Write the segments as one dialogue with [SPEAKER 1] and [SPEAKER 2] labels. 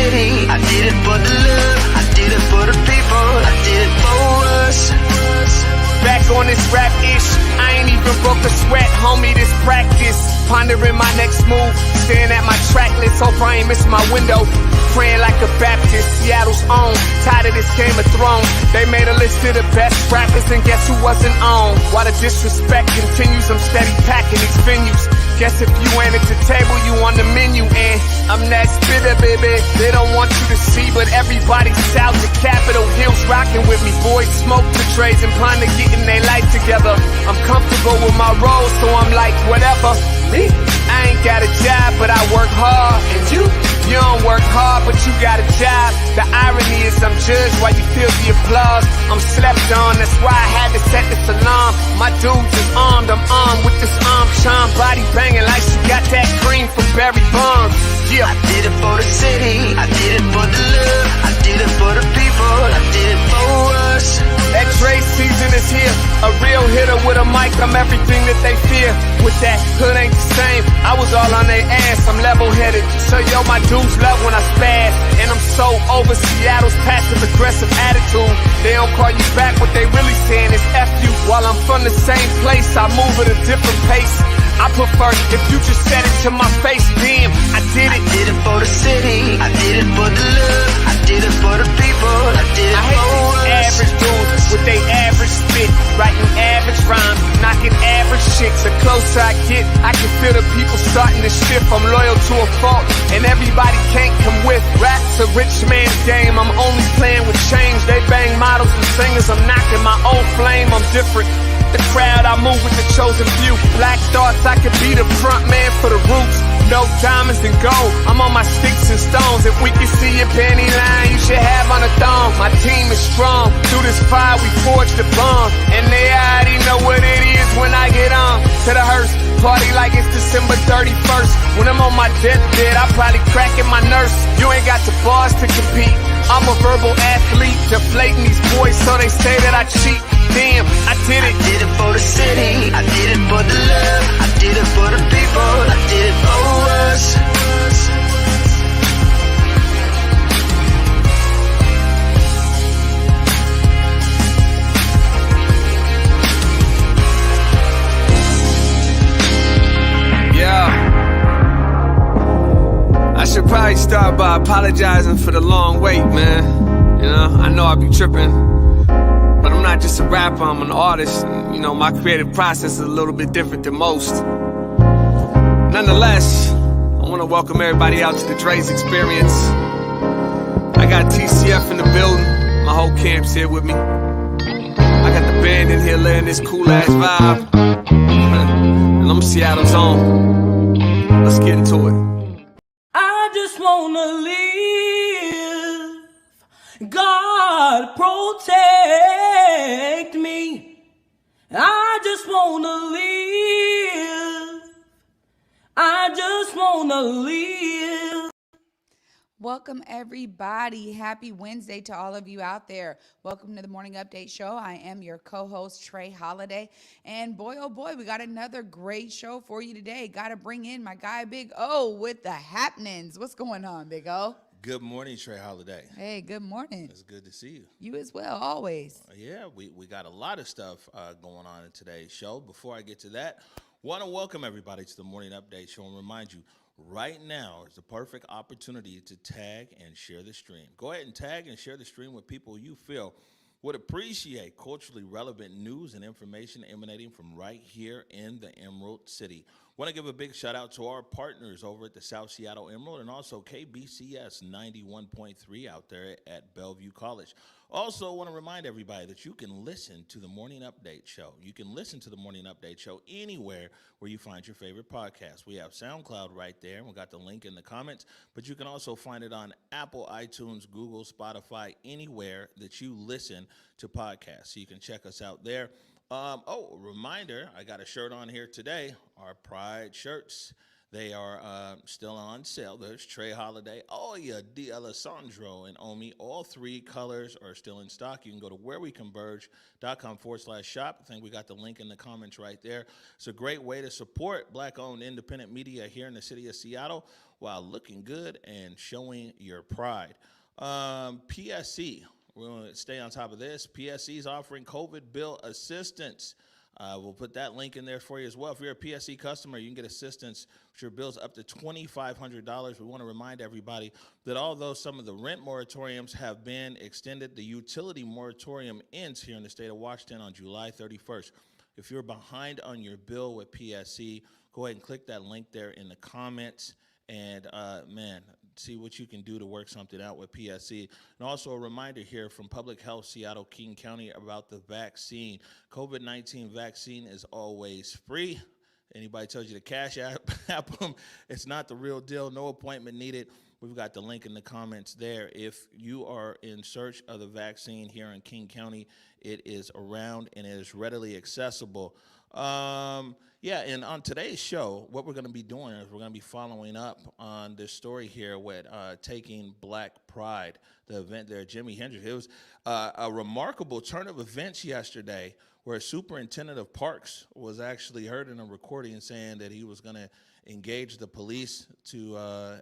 [SPEAKER 1] city. I did it for the love. I did it for the people. I did it for us.
[SPEAKER 2] Back on this rap ish, I ain't even broke a sweat, homie, this practice. Pondering my next move, staring at my track list, hope I ain't miss my window. Praying like a Baptist, Seattle's own. Tired of this Game of Thrones. They made a list of the best rappers, and guess who wasn't on? While the disrespect continues, I'm steady packing these venues. Guess if you ain't at the table, you on the menu, and I'm that spitter, baby. They don't want you to see, but everybody's south of Capitol Hill's rocking with me. Boys smoke the trays and plan to getting their life together. I'm comfortable with my role, so I'm like, whatever. Me? I ain't got a job, but I work hard. And you don't work hard, but you got a job. The irony is I'm judged while you feel the applause. I'm slept on, that's why I had to set this alarm. My dudes is armed, I'm armed with this arm charm. Body banging like she got that cream from Barry Bonds. Yeah.
[SPEAKER 1] I did it for the city. I did it for the love. I did it for the people. I did it for us.
[SPEAKER 2] That Dre season is here. A real hitter with a mic, I'm everything that they fear. With that hood ain't the same, I was all on their ass, I'm level-headed. So yo, my dudes love when I spaz. And I'm so over Seattle's passive-aggressive attitude. They don't call you back, what they really saying is F you. While I'm from the same place, I move at a different pace. I prefer if you just said it to my face, damn, I did it.
[SPEAKER 1] I did it for the city. I did it for the love. I did it for the people. I did it
[SPEAKER 2] hate
[SPEAKER 1] for
[SPEAKER 2] these
[SPEAKER 1] us.
[SPEAKER 2] average dudes with they average spit, writing average rhymes, knocking average chicks. The closer I get, I can feel the people starting to shift. I'm loyal to a fault, and everybody can't come with. Rap's a rich man's game. I'm only playing with change. They bang models and singers. I'm knocking my own flame. I'm different. The crowd, I move with the chosen few. Black thoughts, I could be the front man for the roots. No diamonds and gold, I'm on my sticks and stones. If we can see your panty line, you should have on a thong. My team is strong, through this fire we forged a bond. And they already know what it is when I get on to the hearse. Party like it's December 31st. When I'm on my deathbed, I probably cracking my nurse. You ain't got the bars to compete. I'm a verbal athlete, deflating these boys so they say that I cheat. Damn, I did it.
[SPEAKER 1] I did it for the city. I did it for the love. I did it for the people. I did it for us.
[SPEAKER 2] Yeah. I should probably start by apologizing for the long wait, man. You know, I know I be tripping. But I'm not just a rapper, I'm an artist. And, you know, my creative process is a little bit different than most. Nonetheless, I want to welcome everybody out to the Dre's Experience. I got TCF in the building. My whole camp's here with me. I got the band in here laying this cool-ass vibe. And I'm Seattle's own. Let's get into it.
[SPEAKER 3] I just wanna live. God protect me. I just wanna live. I just wanna live.
[SPEAKER 4] Welcome, everybody. Happy Wednesday to all of you out there. Welcome to the Morning Update Show. I am your co-host, Trey Holiday. And boy, oh boy, we got another great show for you today. Got to bring in my guy, Big O, with the happenings. What's going on, Big O?
[SPEAKER 5] Good morning, Trey Holiday.
[SPEAKER 4] Hey, good morning.
[SPEAKER 5] It's good to see you.
[SPEAKER 4] You as well, always.
[SPEAKER 5] Yeah, we got a lot of stuff going on in today's show. Before I get to that, want to welcome everybody to the Morning Update Show and remind you, right now is the perfect opportunity to tag and share the stream. Go ahead and tag and share the stream with people you feel would appreciate culturally relevant news and information emanating from right here in the Emerald City. Want to give a big shout out to our partners over at the South Seattle Emerald and also KBCS 91.3 out there at Bellevue College. Also want to remind everybody that you can listen to the Morning Update Show. You can listen to the Morning Update Show anywhere where you find your favorite podcast. We have SoundCloud right there, and we got the link in the comments, but you can also find it on Apple, iTunes, Google, Spotify, anywhere that you listen to podcasts. So you can check us out there. Reminder, I got a shirt on here today, our Pride shirts. They are still on sale. There's Trey Holiday, Oya, D'Alessandro, and Omi. All three colors are still in stock. You can go to whereweconverge.com/shop. I think we got the link in the comments right there. It's a great way to support Black-owned independent media here in the city of Seattle while looking good and showing your pride. PSC, we're going to stay on top of this. PSC is offering COVID bill assistance. We'll put that link in there for you as well. If you're a PSC customer, you can get assistance with your bills up to $2,500. We want to remind everybody that although some of the rent moratoriums have been extended, the utility moratorium ends here in the state of Washington on July 31st. If you're behind on your bill with PSC, go ahead and click that link there in the comments. And, man, see what you can do to work something out with PSC. And also a reminder here from Public Health Seattle King County about the vaccine. COVID-19 vaccine is always free. Anybody tells you to cash app them, it's not the real deal. No appointment needed. We've got the link in the comments there. If you are in search of the vaccine here in King County, it is around and it is readily accessible. Yeah, and on today's show, what we're going to be doing is we're going to be following up on this story here with Taking Black Pride, the event there at Jimi Hendrix. It was a remarkable turn of events yesterday where a superintendent of parks was actually heard in a recording saying that he was going to engage the police to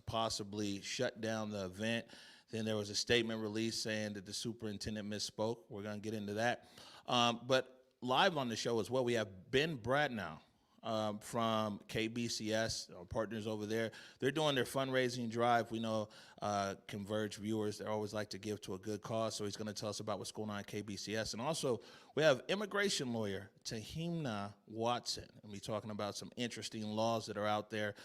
[SPEAKER 5] possibly shut down the event. Then there was a statement released saying that the superintendent misspoke. We're going to get into that. But live on the show as well, we have Ben Brandow from KBCS, our partners over there. They're doing their fundraising drive. We know Converge viewers, they always like to give to a good cause, so he's going to tell us about what's going on at KBCS. And also, we have immigration lawyer Tahimna Watson, and we're talking about some interesting laws that are out there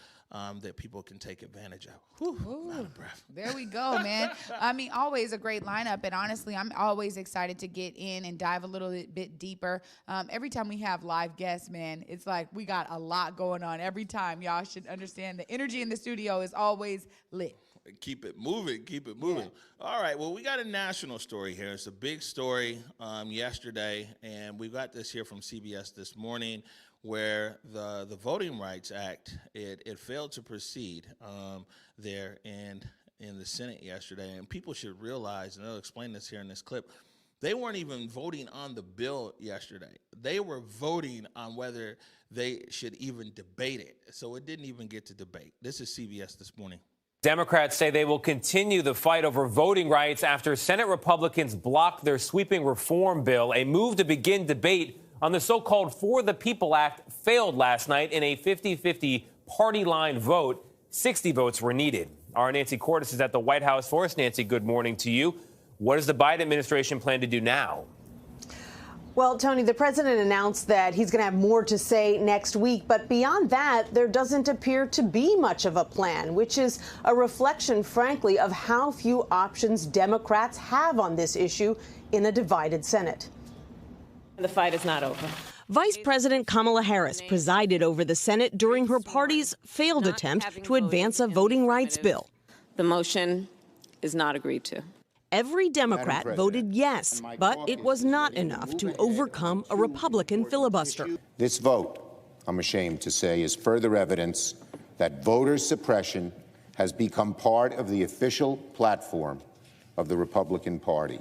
[SPEAKER 5] that people can take advantage of. Whew, out of breath.
[SPEAKER 4] There we go, man. I mean, always a great lineup, and honestly, I'm always excited to get in and dive a little bit deeper. Every time we have live guests, man, it's like we got a lot going on every time. Y'all should understand the energy in the studio is always lit.
[SPEAKER 5] Keep it moving, keep it moving. Yeah. All right, well, we got a national story here. It's a big story yesterday, and we got this here from CBS this morning, where the Voting Rights Act, it failed to proceed there in the Senate yesterday. And people should realize, and I'll explain this here in this clip, they weren't even voting on the bill yesterday. They were voting on whether they should even debate it. So it didn't even get to debate. This is CBS this morning.
[SPEAKER 6] Democrats say they will continue the fight over voting rights after Senate Republicans blocked their sweeping reform bill. A move to begin debate on the so-called For the People Act failed last night in a 50-50 party line vote. 60 votes were needed. Our Nancy Cordes is at the White House for us. Nancy, good morning to you. What does the Biden administration plan to do now?
[SPEAKER 7] Well, Tony, the president announced that he's going to have more to say next week. But beyond that, there doesn't appear to be much of a plan, which is a reflection, frankly, of how few options Democrats have on this issue in a divided Senate.
[SPEAKER 8] The fight is not over.
[SPEAKER 9] Vice President Kamala Harris presided over the Senate during her party's failed attempt to advance a voting rights bill.
[SPEAKER 8] The motion is not agreed to.
[SPEAKER 9] Every Democrat voted yes, but it was not enough to overcome a Republican filibuster.
[SPEAKER 10] This vote, I'm ashamed to say, is further evidence that voter suppression has become part of the official platform of the Republican Party.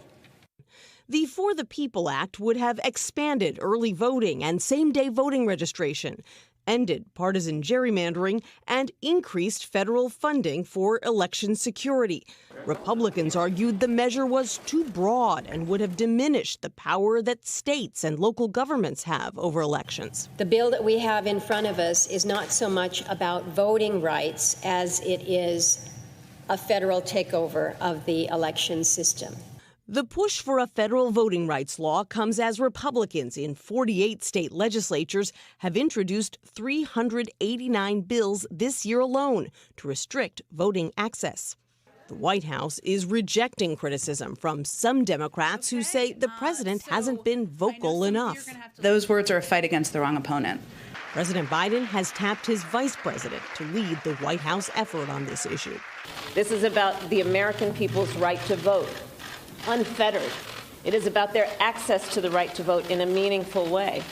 [SPEAKER 9] The For the People Act would have expanded early voting and same-day voting registration, ended partisan gerrymandering, and increased federal funding for election security. Republicans argued the measure was too broad and would have diminished the power that states and local governments have over elections.
[SPEAKER 11] The bill that we have in front of us is not so much about voting rights as it is a federal takeover of the election system.
[SPEAKER 9] The push for a federal voting rights law comes as Republicans in 48 state legislatures have introduced 389 bills this year alone to restrict voting access. The White House is rejecting criticism from some Democrats who say the president hasn't been vocal enough.
[SPEAKER 12] Those words are a fight against the wrong opponent.
[SPEAKER 9] President Biden has tapped his vice president to lead the White House effort on this issue.
[SPEAKER 8] This is about the American people's right to vote, unfettered. It is about their access to the right to vote in a meaningful way.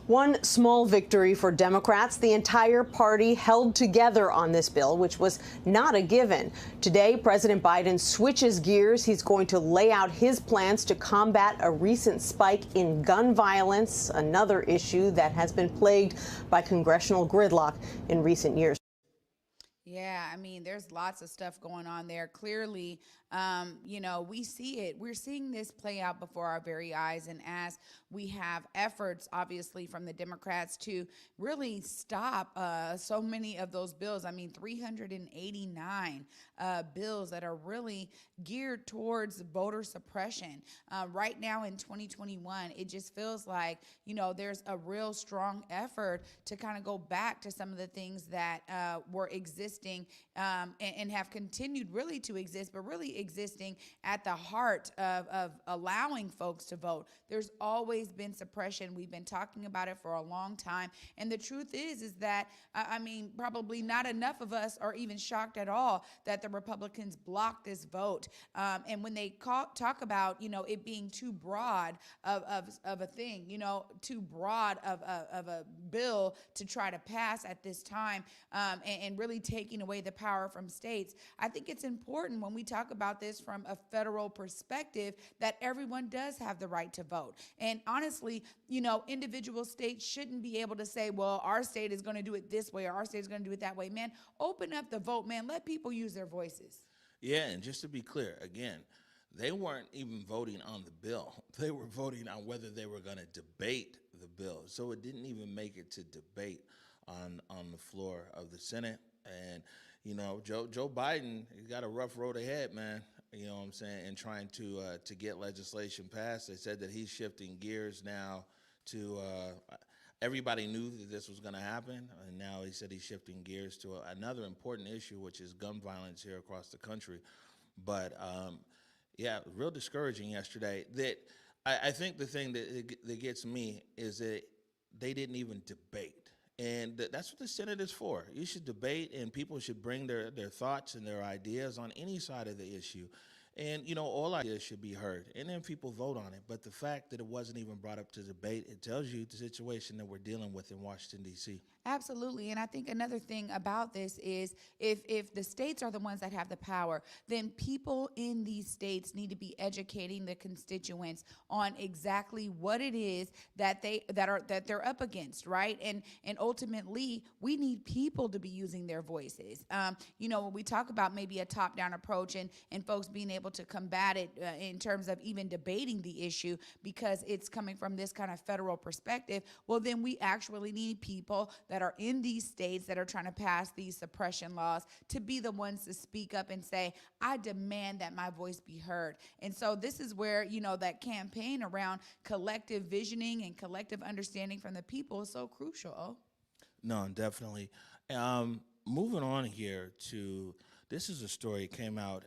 [SPEAKER 7] One small victory for Democrats. The entire party held together on this bill, which was not a given. Today, President Biden switches gears. He's going to lay out his plans to combat a recent spike in gun violence, another issue that has been plagued by congressional gridlock in recent years.
[SPEAKER 4] Yeah, I mean, there's lots of stuff going on there. Clearly, we see it. We're seeing this play out before our very eyes. And as we have efforts, obviously, from the Democrats to really stop so many of those bills. I mean, 389 bills that are really geared towards voter suppression. Right now in 2021, it just feels like, there's a real strong effort to kind of go back to some of the things that were existing and have continued really to exist, but really existing at the heart of allowing folks to vote. There's always been suppression. We've been talking about it for a long time. And the truth is that, probably not enough of us are even shocked at all that the Republicans blocked this vote. And when they talk about, it being too broad of a thing, too broad of a bill to try to pass at this time, and really taking away the power from states, I think it's important when we talk about this from a federal perspective that everyone does have the right to vote. And honestly, individual states shouldn't be able to say, well, our state is going to do it this way or our state is going to do it that way. Man, open up the vote, man. Let people use their voices.
[SPEAKER 5] Yeah, and just to be clear, again, they weren't even voting on the bill. They were voting on whether they were going to debate the bill. So it didn't even make it to debate on the floor of the Senate. And, Joe Biden, he's got a rough road ahead, man. You know what I'm saying? And trying to get legislation passed. They said that he's shifting gears now to everybody knew that this was going to happen, and now he said he's shifting gears to another important issue, which is gun violence here across the country. But real discouraging yesterday. That I think the thing that gets me is that they didn't even debate. And that's what the Senate is for. You should debate, and people should bring their thoughts and their ideas on any side of the issue. And, all ideas should be heard, and then people vote on it. But the fact that it wasn't even brought up to debate, it tells you the situation that we're dealing with in Washington, D.C.
[SPEAKER 4] Absolutely. And I think another thing about this is if the states are the ones that have the power, then people in these states need to be educating the constituents on exactly what it is that they're up against, right? And ultimately, we need people to be using their voices. When we talk about maybe a top-down approach and folks being able to combat it in terms of even debating the issue because it's coming from this kind of federal perspective, well, then we actually need people that are in these states that are trying to pass these suppression laws to be the ones to speak up and say, I demand that my voice be heard. And so this is where, that campaign around collective visioning and collective understanding from the people is so crucial.
[SPEAKER 5] No, definitely. Moving on here to, this is a story that came out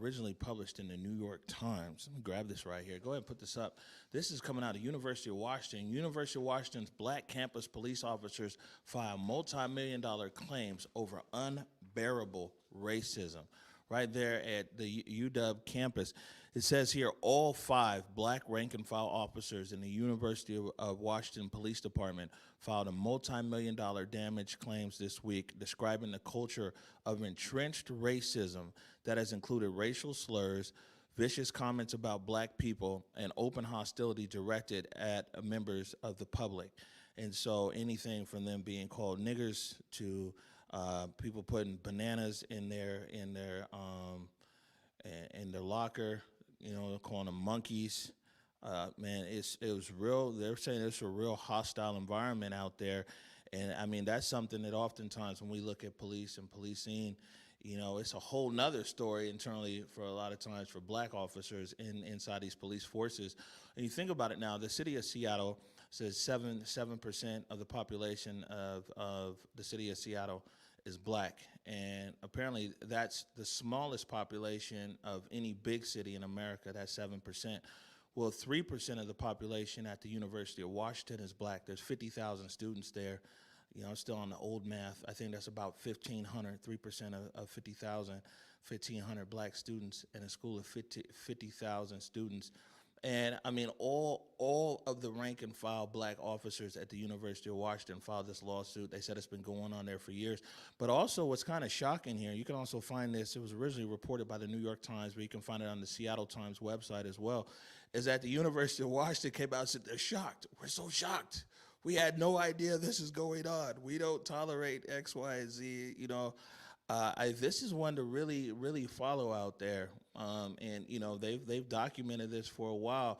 [SPEAKER 5] originally published in the New York Times. Let me grab this right here. Go ahead and put this up. This is coming out of University of Washington. University of Washington's black campus police officers file multi-million-dollar claims over unbearable racism. Right there at the UW campus. It says here, all 5 black rank-and-file officers in the University of Washington Police Department filed a multi-million-dollar damage claims this week, describing the culture of entrenched racism that has included racial slurs, vicious comments about black people, and open hostility directed at members of the public. And so anything from them being called niggers to people putting bananas in their locker, calling them monkeys. Man, it was real. They're saying it's a real hostile environment out there, and I mean that's something that oftentimes when we look at police and policing, it's a whole nother story internally for a lot of times for black officers inside these police forces. And you think about it now, the city of Seattle says 7% of the population of the city of Seattle is black, and apparently that's the smallest population of any big city in America. That's 7%. Well, 3% of the population at the University of Washington is black. There's 50,000 students there. I'm still on the old math. I think that's about 1,500, 3% of 50,000, 1,500 black students in a school of 50,000 students. And I mean, all of the rank and file black officers at the University of Washington filed this lawsuit. They said it's been going on there for years. But also what's kind of shocking here, you can also find this, it was originally reported by the New York Times, but you can find it on the Seattle Times website as well, is that the University of Washington came out and said they're shocked. We're so shocked. We had no idea this is going on. We don't tolerate X, Y, and Z, you know. This is one to really, really follow out there. And, you know, they've documented this for a while.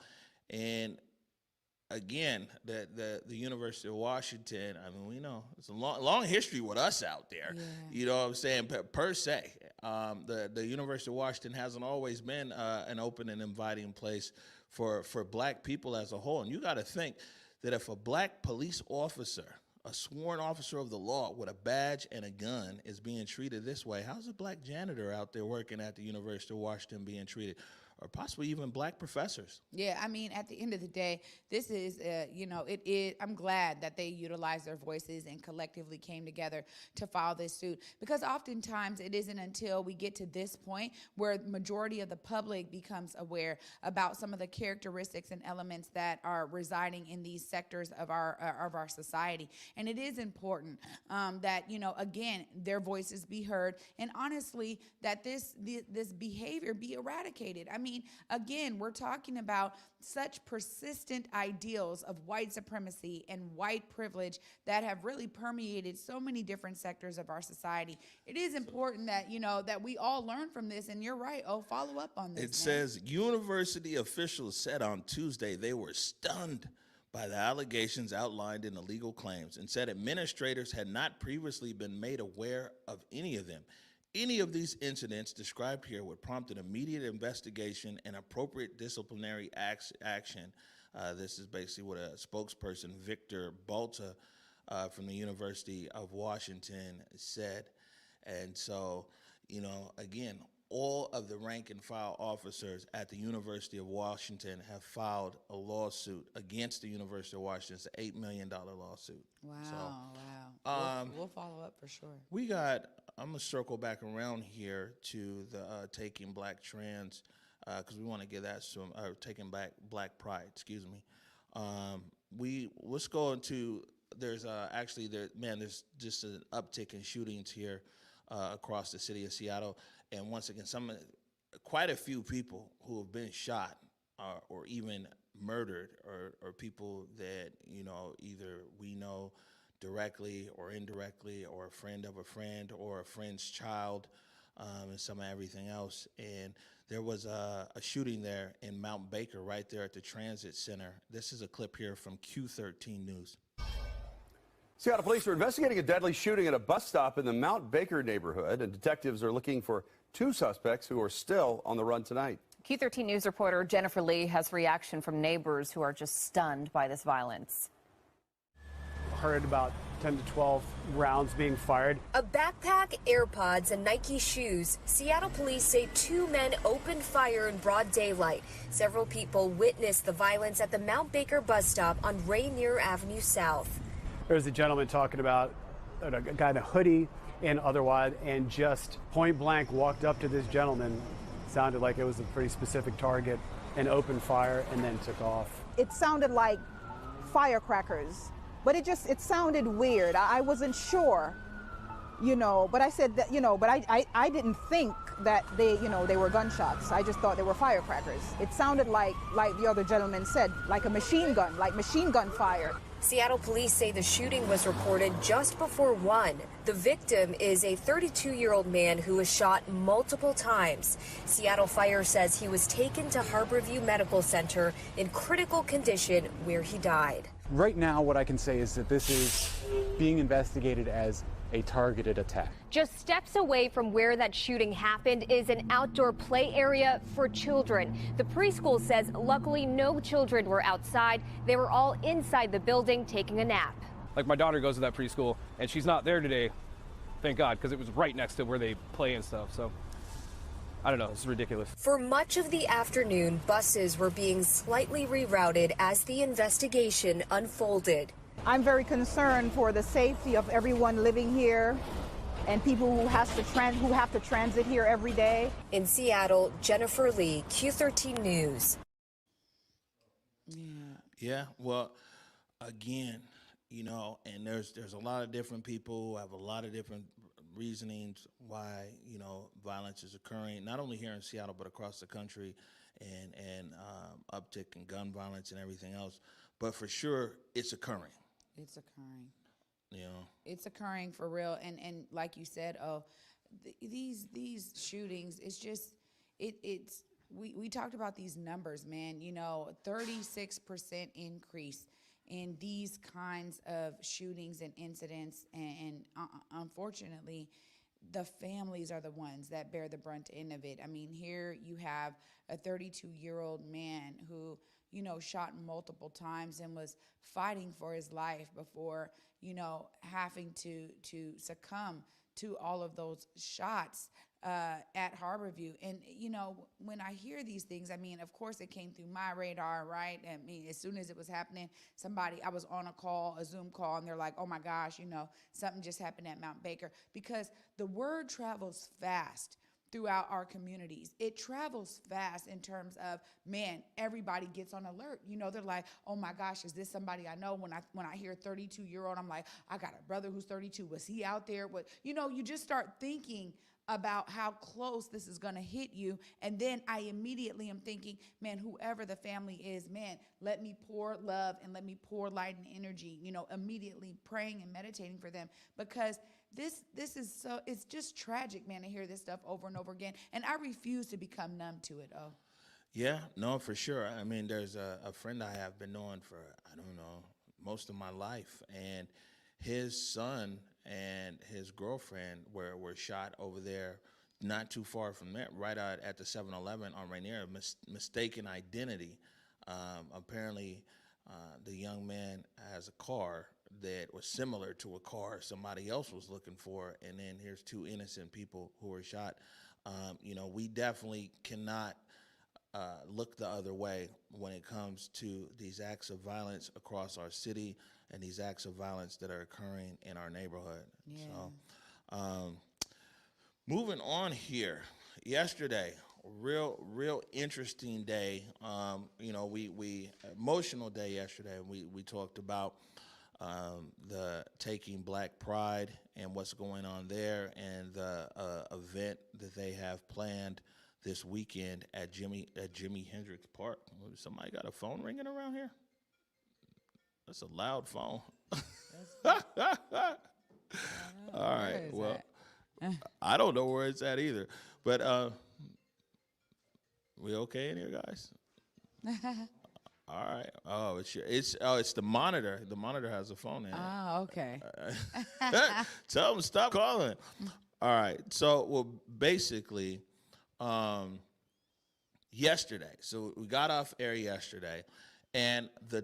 [SPEAKER 5] And again, the University of Washington, I mean, we know it's a long history with us out there. Yeah. You know what I'm saying? Per se, the University of Washington hasn't always been an open and inviting place for black people as a whole. And you got to think that if a black police officer, a sworn officer of the law with a badge and a gun is being treated this way, how's a black janitor out there working at the University of Washington being treated? Or possibly even black professors.
[SPEAKER 4] Yeah, I mean, at the end of the day, this is, you know, it is, I'm glad that they utilized their voices and collectively came together to file this suit, because oftentimes it isn't until we get to this point where the majority of the public becomes aware about some of the characteristics and elements that are residing in these sectors of our society. And it is important that, you know, again, their voices be heard, and honestly, that this behavior be eradicated. I mean, again, we're talking about such persistent ideals of white supremacy and white privilege that have really permeated so many different sectors of our society. It is important that, you know, that we all learn from this, and you're right. Oh, follow up on this.
[SPEAKER 5] It says university officials said on Tuesday they were stunned by the allegations outlined in the legal claims and said administrators had not previously been made aware of any of them. Any of these incidents described here would prompt an immediate investigation and appropriate disciplinary action. This is basically what a spokesperson, Victor Balta, from the University of Washington said. And so, you know, again, all of the rank and file officers at the University of Washington have filed a lawsuit against the University of Washington. It's an $8 million lawsuit.
[SPEAKER 4] Wow,
[SPEAKER 5] so,
[SPEAKER 4] wow. We'll follow up for sure.
[SPEAKER 5] I'm going to circle back around here to the Taking Black Trans, because we want to give that some, Taking Back Black Pride, excuse me. Let's go into, there's just an uptick in shootings here across the city of Seattle. And once again, quite a few people who have been shot or even murdered or people that, you know, either we know directly or indirectly, or a friend of a friend or a friend's child, and some of everything else. And there was a shooting there in Mount Baker, right there at the transit center. This is a clip here from Q13 News.
[SPEAKER 13] Seattle police are investigating a deadly shooting at a bus stop in the Mount Baker neighborhood, and detectives are looking for 2 suspects who are still on the run tonight.
[SPEAKER 14] Q13 News reporter Jennifer Lee has reaction from neighbors who are just stunned by this violence.
[SPEAKER 15] Heard about 10 to 12 rounds being fired.
[SPEAKER 16] A backpack, AirPods, and Nike shoes. Seattle police say 2 men opened fire in broad daylight. Several people witnessed the violence at the Mount Baker bus stop on Rainier Avenue South.
[SPEAKER 15] There was a gentleman talking about a guy in a hoodie and otherwise, and just point blank walked up to this gentleman. Sounded like it was a pretty specific target, and opened fire and then took off.
[SPEAKER 17] It sounded like firecrackers, but it sounded weird. I wasn't sure, you know, but I said that, you know, but I didn't think that they were gunshots. I just thought they were firecrackers. It sounded like the other gentleman said, like a machine gun, like machine gun fire.
[SPEAKER 16] Seattle police say the shooting was reported just before 1. The victim is a 32-year-old man who was shot multiple times. Seattle Fire says he was taken to Harborview Medical Center in critical condition, where he died.
[SPEAKER 15] Right now, what I can say is that this is being investigated as a targeted attack.
[SPEAKER 14] Just steps away from where that shooting happened is an outdoor play area for children. The preschool says luckily no children were outside. They were all inside the building taking a nap.
[SPEAKER 18] Like, my daughter goes to that preschool and she's not there today, thank God, because it was right next to where they play and stuff. So I don't know, it's ridiculous.
[SPEAKER 16] For much of the afternoon, buses were being slightly rerouted as the investigation unfolded.
[SPEAKER 17] I'm very concerned for the safety of everyone living here and people who have to transit here every day.
[SPEAKER 16] In Seattle, Jennifer Lee, Q13 News.
[SPEAKER 5] Yeah. Well, again, and there's a lot of different people who have a lot of different reasonings why violence is occurring, not only here in Seattle but across the country, and uptick in gun violence and everything else. But for sure, it's occurring.
[SPEAKER 4] It's occurring.
[SPEAKER 5] Yeah.
[SPEAKER 4] It's occurring for real, and like you said, these shootings. It's just it's we talked about these numbers, man. 36% increase in these kinds of shootings and incidents, and unfortunately, the families are the ones that bear the brunt end of it. I mean, here you have a 32-year-old man who, shot multiple times and was fighting for his life before, having to succumb to all of those shots at Harborview. And, when I hear these things, I mean, of course it came through my radar, right? I mean, as soon as it was happening, I was on a Zoom call, and they're like, oh my gosh, something just happened at Mount Baker, because the word travels fast throughout our communities. It travels fast in terms of, man, everybody gets on alert. They're like, oh my gosh, is this somebody I know? When I hear 32-year-old, I'm like, I got a brother who's 32. Was he out there? You just start thinking about how close this is going to hit you. And then I immediately am thinking, man, whoever the family is, man, let me pour love and let me pour light and energy, immediately praying and meditating for them, because this is it's just tragic, man, to hear this stuff over and over again. And I refuse to become numb to it.
[SPEAKER 5] Yeah, no, for sure. I mean, there's a friend I have been knowing for, I don't know, most of my life, and his son and his girlfriend were shot over there, not too far from there, right at the 7-Eleven on Rainier, mistaken identity. Apparently, the young man has a car that was similar to a car somebody else was looking for, and then here's two innocent people who were shot. We definitely cannot look the other way when it comes to these acts of violence across our city and these acts of violence that are occurring in our neighborhood.
[SPEAKER 4] Yeah.
[SPEAKER 5] So, moving on here, yesterday, real interesting day. We emotional day yesterday. We talked about the Taking Black Pride and what's going on there, and the event that they have planned this weekend at Jimi Hendrix Park. Somebody got a phone ringing around here? That's a loud phone. All right. Well, I don't know where it's at either. But we okay in here, guys? All right. Oh, it's the monitor. The monitor has a phone in it.
[SPEAKER 4] Oh, okay.
[SPEAKER 5] Tell them stop calling. All right. So, basically, yesterday. So we got off air yesterday, and the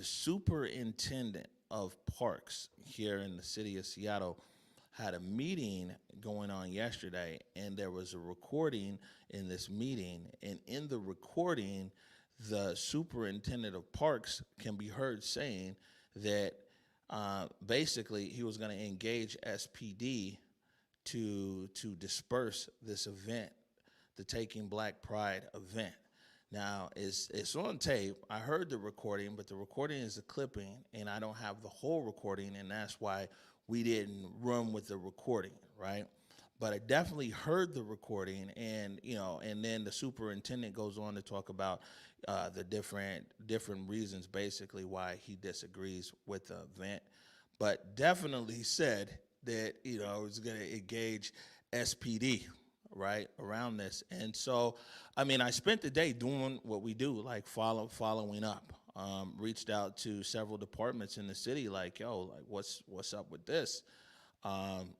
[SPEAKER 5] superintendent of parks here in the city of Seattle had a meeting going on yesterday, and there was a recording in this meeting, and in the recording, the superintendent of parks can be heard saying that basically he was going to engage SPD to disperse this event, the Taking Black Pride event. Now, it's on tape. I heard the recording, but the recording is a clipping, and I don't have the whole recording, and that's why we didn't run with the recording, right? But I definitely heard the recording, and and then the superintendent goes on to talk about the different reasons, basically, why he disagrees with the event, but definitely said that it was going to engage SPD, right, around this. And so, I mean, I spent the day doing what we do, like following up. Reached out to several departments in the city, like, what's up with this?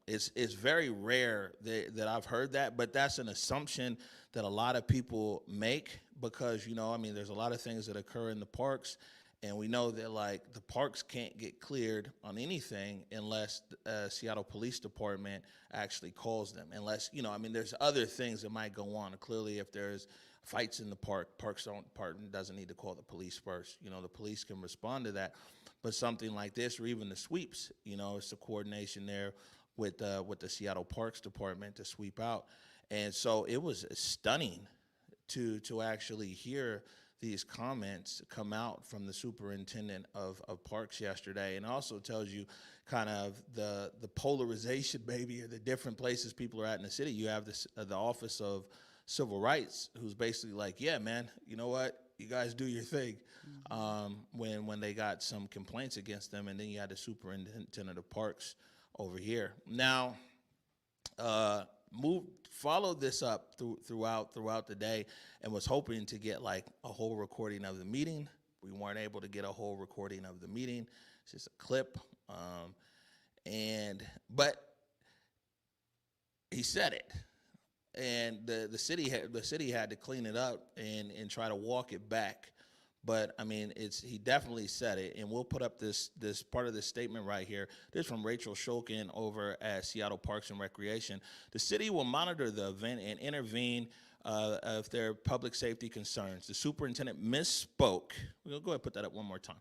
[SPEAKER 5] It's very rare that I've heard that, but that's an assumption that a lot of people make because, there's a lot of things that occur in the parks, and we know that, like, the parks can't get cleared on anything unless the Seattle Police Department actually calls them. Unless, there's other things that might go on. Clearly, if there's fights in the park doesn't need to call the police first. The police can respond to that. But something like this, or even the sweeps, it's a coordination there with the Seattle Parks Department to sweep out. And so it was stunning to actually hear these comments come out from the superintendent of parks yesterday, and also tells you kind of the polarization, maybe, or the different places people are at in the city. You have this the Office of Civil Rights, who's basically like, yeah, man, you know what? You guys do your thing. When they got some complaints against them, and then you had the superintendent of parks over here. Now, followed this up throughout the day, and was hoping to get like a whole recording of the meeting. We weren't able to get a whole recording of the meeting. It's just a clip, but he said it. And the city had to clean it up and try to walk it back, but I mean he definitely said it, and we'll put up this part of this statement right here. This is from Rachel Shulkin over at Seattle Parks and Recreation. The city will monitor the event and intervene if there are public safety concerns. The superintendent misspoke. We'll go ahead and put that up one more time.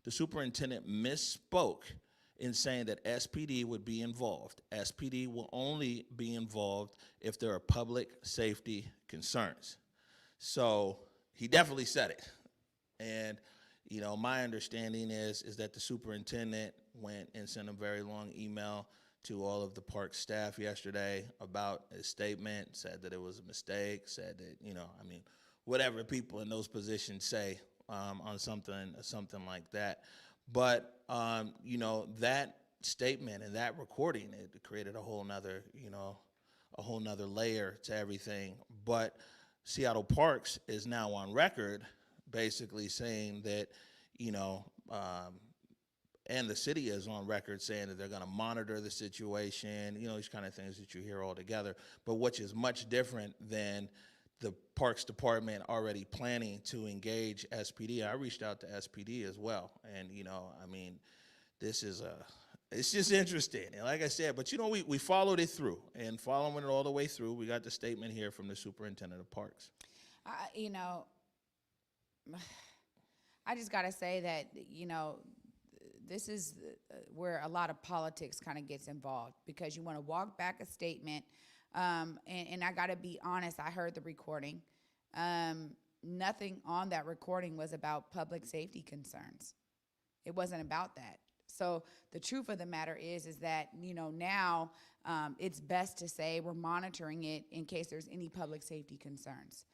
[SPEAKER 5] The superintendent misspoke in saying that SPD would be involved. SPD will only be involved if there are public safety concerns. So he definitely said it. And, you know, my understanding is that the superintendent went and sent a very long email to all of the park staff yesterday about his statement, said that it was a mistake, said that, you know, I mean, whatever people in those positions say on something like that. But, you know, that statement and that recording, it created a whole nother layer to everything. But Seattle Parks is now on record basically saying that, you know, and the city is on record saying that they're going to monitor the situation, you know, these kind of things that you hear all together. But which is much different than the Parks Department already planning to engage SPD. I reached out to SPD as well, and you know, I mean, it's just interesting. And like I said, but you know, we followed it through, and following it all the way through, we got the statement here from the superintendent of parks.
[SPEAKER 4] You know, I just got to say that, you know, this is where a lot of politics kind of gets involved, because you want to walk back a statement. And I got to be honest, I heard the recording. Nothing on that recording was about public safety concerns. It wasn't about that. So the truth of the matter is that, you know, now it's best to say we're monitoring it in case there's any public safety concerns.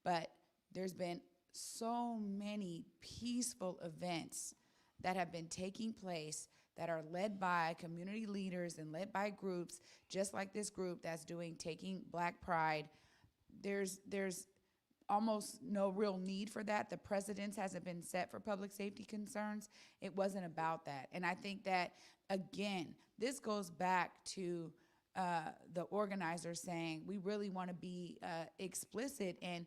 [SPEAKER 4] But there's been so many peaceful events that have been taking place that are led by community leaders and led by groups, just like this group that's taking Black Pride. There's almost no real need for that. The precedence hasn't been set for public safety concerns. It wasn't about that. And I think that, again, this goes back to the organizers saying we really want to be explicit and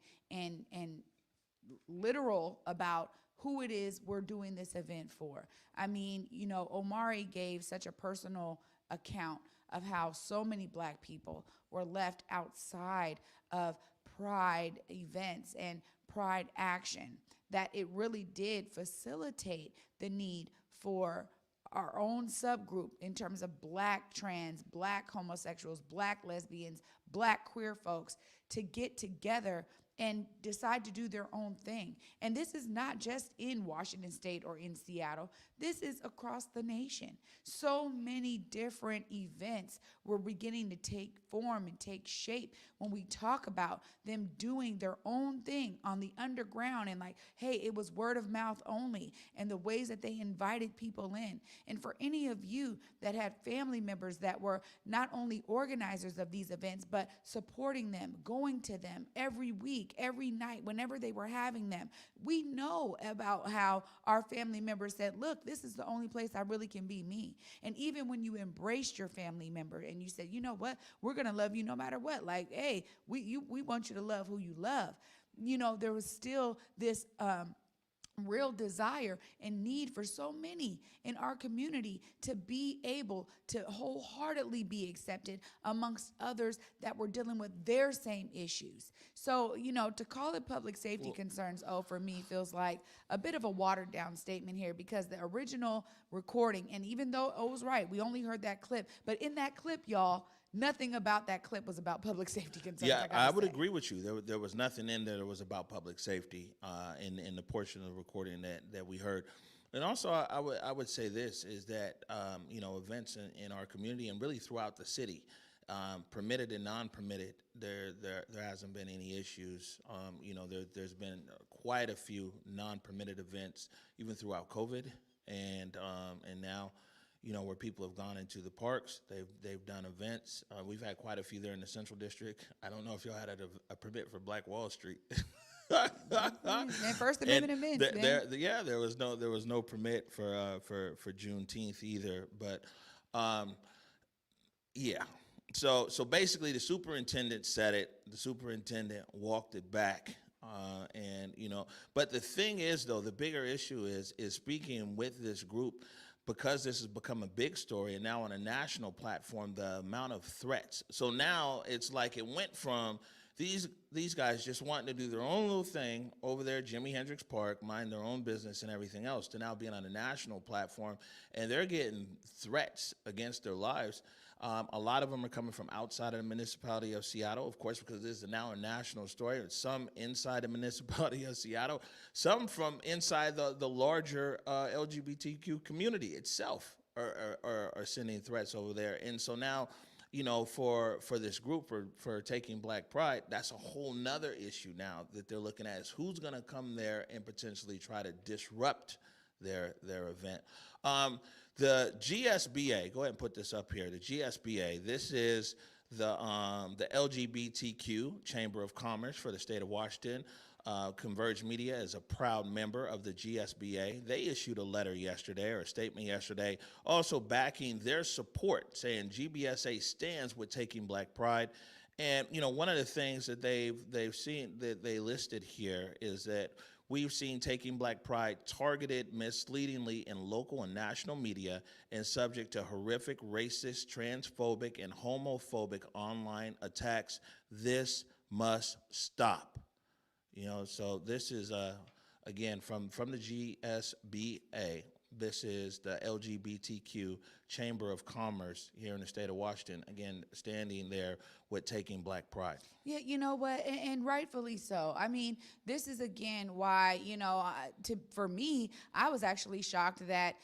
[SPEAKER 4] literal about who it is we're doing this event for. I mean, you know, Omari gave such a personal account of how so many Black people were left outside of Pride events and Pride action, that it really did facilitate the need for our own subgroup in terms of Black trans, Black homosexuals, Black lesbians, Black queer folks to get together and decide to do their own thing. And this is not just in Washington State or in Seattle. This is across the nation. So many different events were beginning to take form and take shape when we talk about them doing their own thing on the underground, and like, hey, it was word of mouth only, and the ways that they invited people in. And for any of you that had family members that were not only organizers of these events, but supporting them, going to them every week, every night, whenever they were having them, we know about how our family members said, look, this is the only place I really can be me. And even when you embraced your family member and you said, you know what, we're going to love you no matter what. Like, hey, we want you to love who you love. You know, there was still this real desire and need for so many in our community to be able to wholeheartedly be accepted amongst others that were dealing with their same issues. So, you know, to call it public safety concerns, for me feels like a bit of a watered down statement here, because the original recording, and even though was right, we only heard that clip, but in that clip, y'all, nothing about that clip was about public safety concerns.
[SPEAKER 5] Yeah,
[SPEAKER 4] I
[SPEAKER 5] I would
[SPEAKER 4] say.
[SPEAKER 5] agree with you. There was nothing in there that was about public safety in the portion of the recording that we heard. And also, I would say this is that events in our community and really throughout the city, permitted and non-permitted, there hasn't been any issues. There's been quite a few non-permitted events even throughout COVID, and now, where people have gone into the parks, they've done events. We've had quite a few there in the Central District. I don't know if y'all had a permit for Black Wall Street.
[SPEAKER 4] And First Amendment events.
[SPEAKER 5] There was no permit for Juneteenth either. But so basically the superintendent said it. The superintendent walked it back. But the thing is, though, the bigger issue is speaking with this group, because this has become a big story, and now on a national platform, the amount of threats. So now it's like it went from these guys just wanting to do their own little thing over there at Jimi Hendrix Park, mind their own business and everything else, to now being on a national platform, and they're getting threats against their lives. A lot of them are coming from outside of the municipality of Seattle, of course, because this is now a national story. Some inside the municipality of Seattle, some from inside the larger LGBTQ community itself are sending threats over there. And so now, for this group, for taking Black Pride, that's a whole nother issue now that they're looking at, is who's going to come there and potentially try to disrupt their event. The GSBA, go ahead and put this up here. The GSBA, this is the LGBTQ Chamber of Commerce for the state of Washington. Converge Media is a proud member of the GSBA. They issued a letter yesterday, or a statement yesterday, also backing their support, saying GBSA stands with taking Black Pride. And one of the things that they've seen that they listed here is that we've seen taking Black Pride targeted misleadingly in local and national media and subject to horrific racist, transphobic, and homophobic online attacks. This must stop. So this is, again, from the GSBA. This is the LGBTQ Chamber of Commerce here in the state of Washington, again, standing there with taking Black Pride.
[SPEAKER 4] Yeah, you know what, and rightfully so. I mean, this is again why, for me, I was actually shocked that,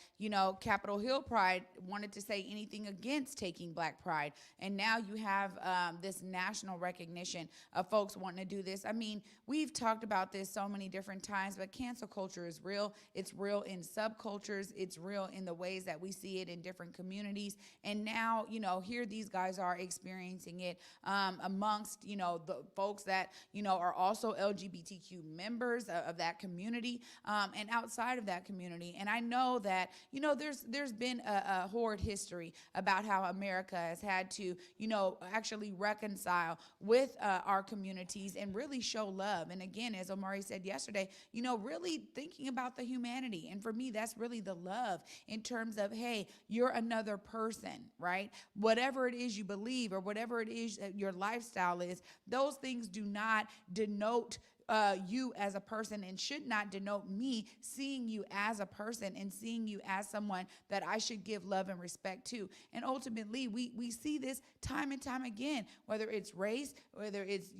[SPEAKER 4] Capitol Hill Pride wanted to say anything against taking Black Pride. And now you have this national recognition of folks wanting to do this. I mean, we've talked about this so many different times, but cancel culture is real. It's real in subcultures. It's real in the ways that we see it in different communities. And now, here these guys are experiencing it amongst, the folks that, are also LGBTQ members of that community and outside of that community. And I know that, there's been a horrid history about how America has had to, actually reconcile with our communities and really show love. And again, as Omari said yesterday, really thinking about the humanity. And for me, that's really the love in terms of, hey, you're another person, right? Whatever it is you believe or whatever it is your lifestyle is, those things do not denote you as a person and should not denote me seeing you as a person and seeing you as someone that I should give love and respect to. And ultimately, we see this time and time again, whether it's race, whether it's,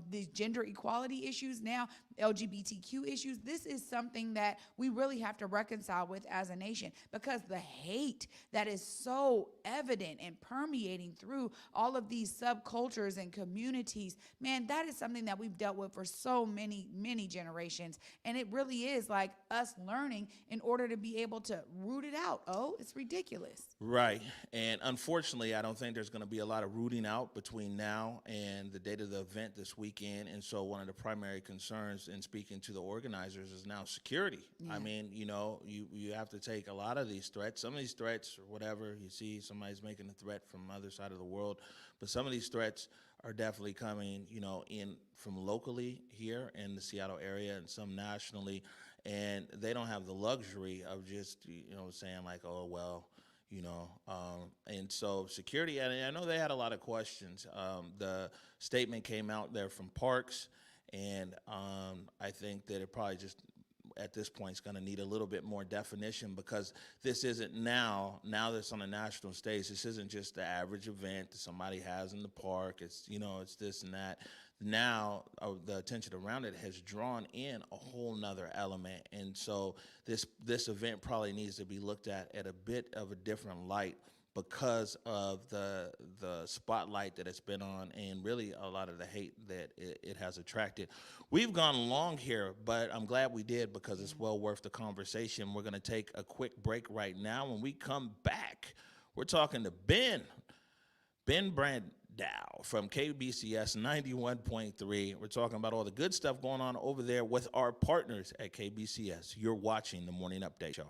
[SPEAKER 4] these gender equality issues now, LGBTQ issues. This is something that we really have to reconcile with as a nation, because the hate that is so evident and permeating through all of these subcultures and communities, man, that is something that we've dealt with for so many generations. And it really is like us learning in order to be able to root it out. Oh, it's ridiculous.
[SPEAKER 5] Right. And unfortunately, I don't think there's going to be a lot of rooting out between now and the date of the event this weekend. And so one of the primary concerns in speaking to the organizers is now security. Yeah. I mean, you have to take a lot of these threats. Some of these threats, or whatever, you see somebody's making a threat from the other side of the world. But some of these threats are definitely coming, in from locally here in the Seattle area, and some nationally, and they don't have the luxury of just, saying like, oh, well, and so security, and I know they had a lot of questions. The statement came out there from Parks, and I think that it probably just at this point is going to need a little bit more definition, because this isn't now that's on a national stage. This isn't just the average event that somebody has in the park. It's, it's this and that. Now the attention around it has drawn in a whole nother element. And so this event probably needs to be looked at a bit of a different light, because of the spotlight that it's been on, and really a lot of the hate that it has attracted. We've gone long here, but I'm glad we did, because it's well worth the conversation. We're going to take a quick break right now. When we come back, we're talking to Ben Brandow from KBCS 91.3. We're talking about all the good stuff going on over there with our partners at KBCS. You're watching the Morning Update Show.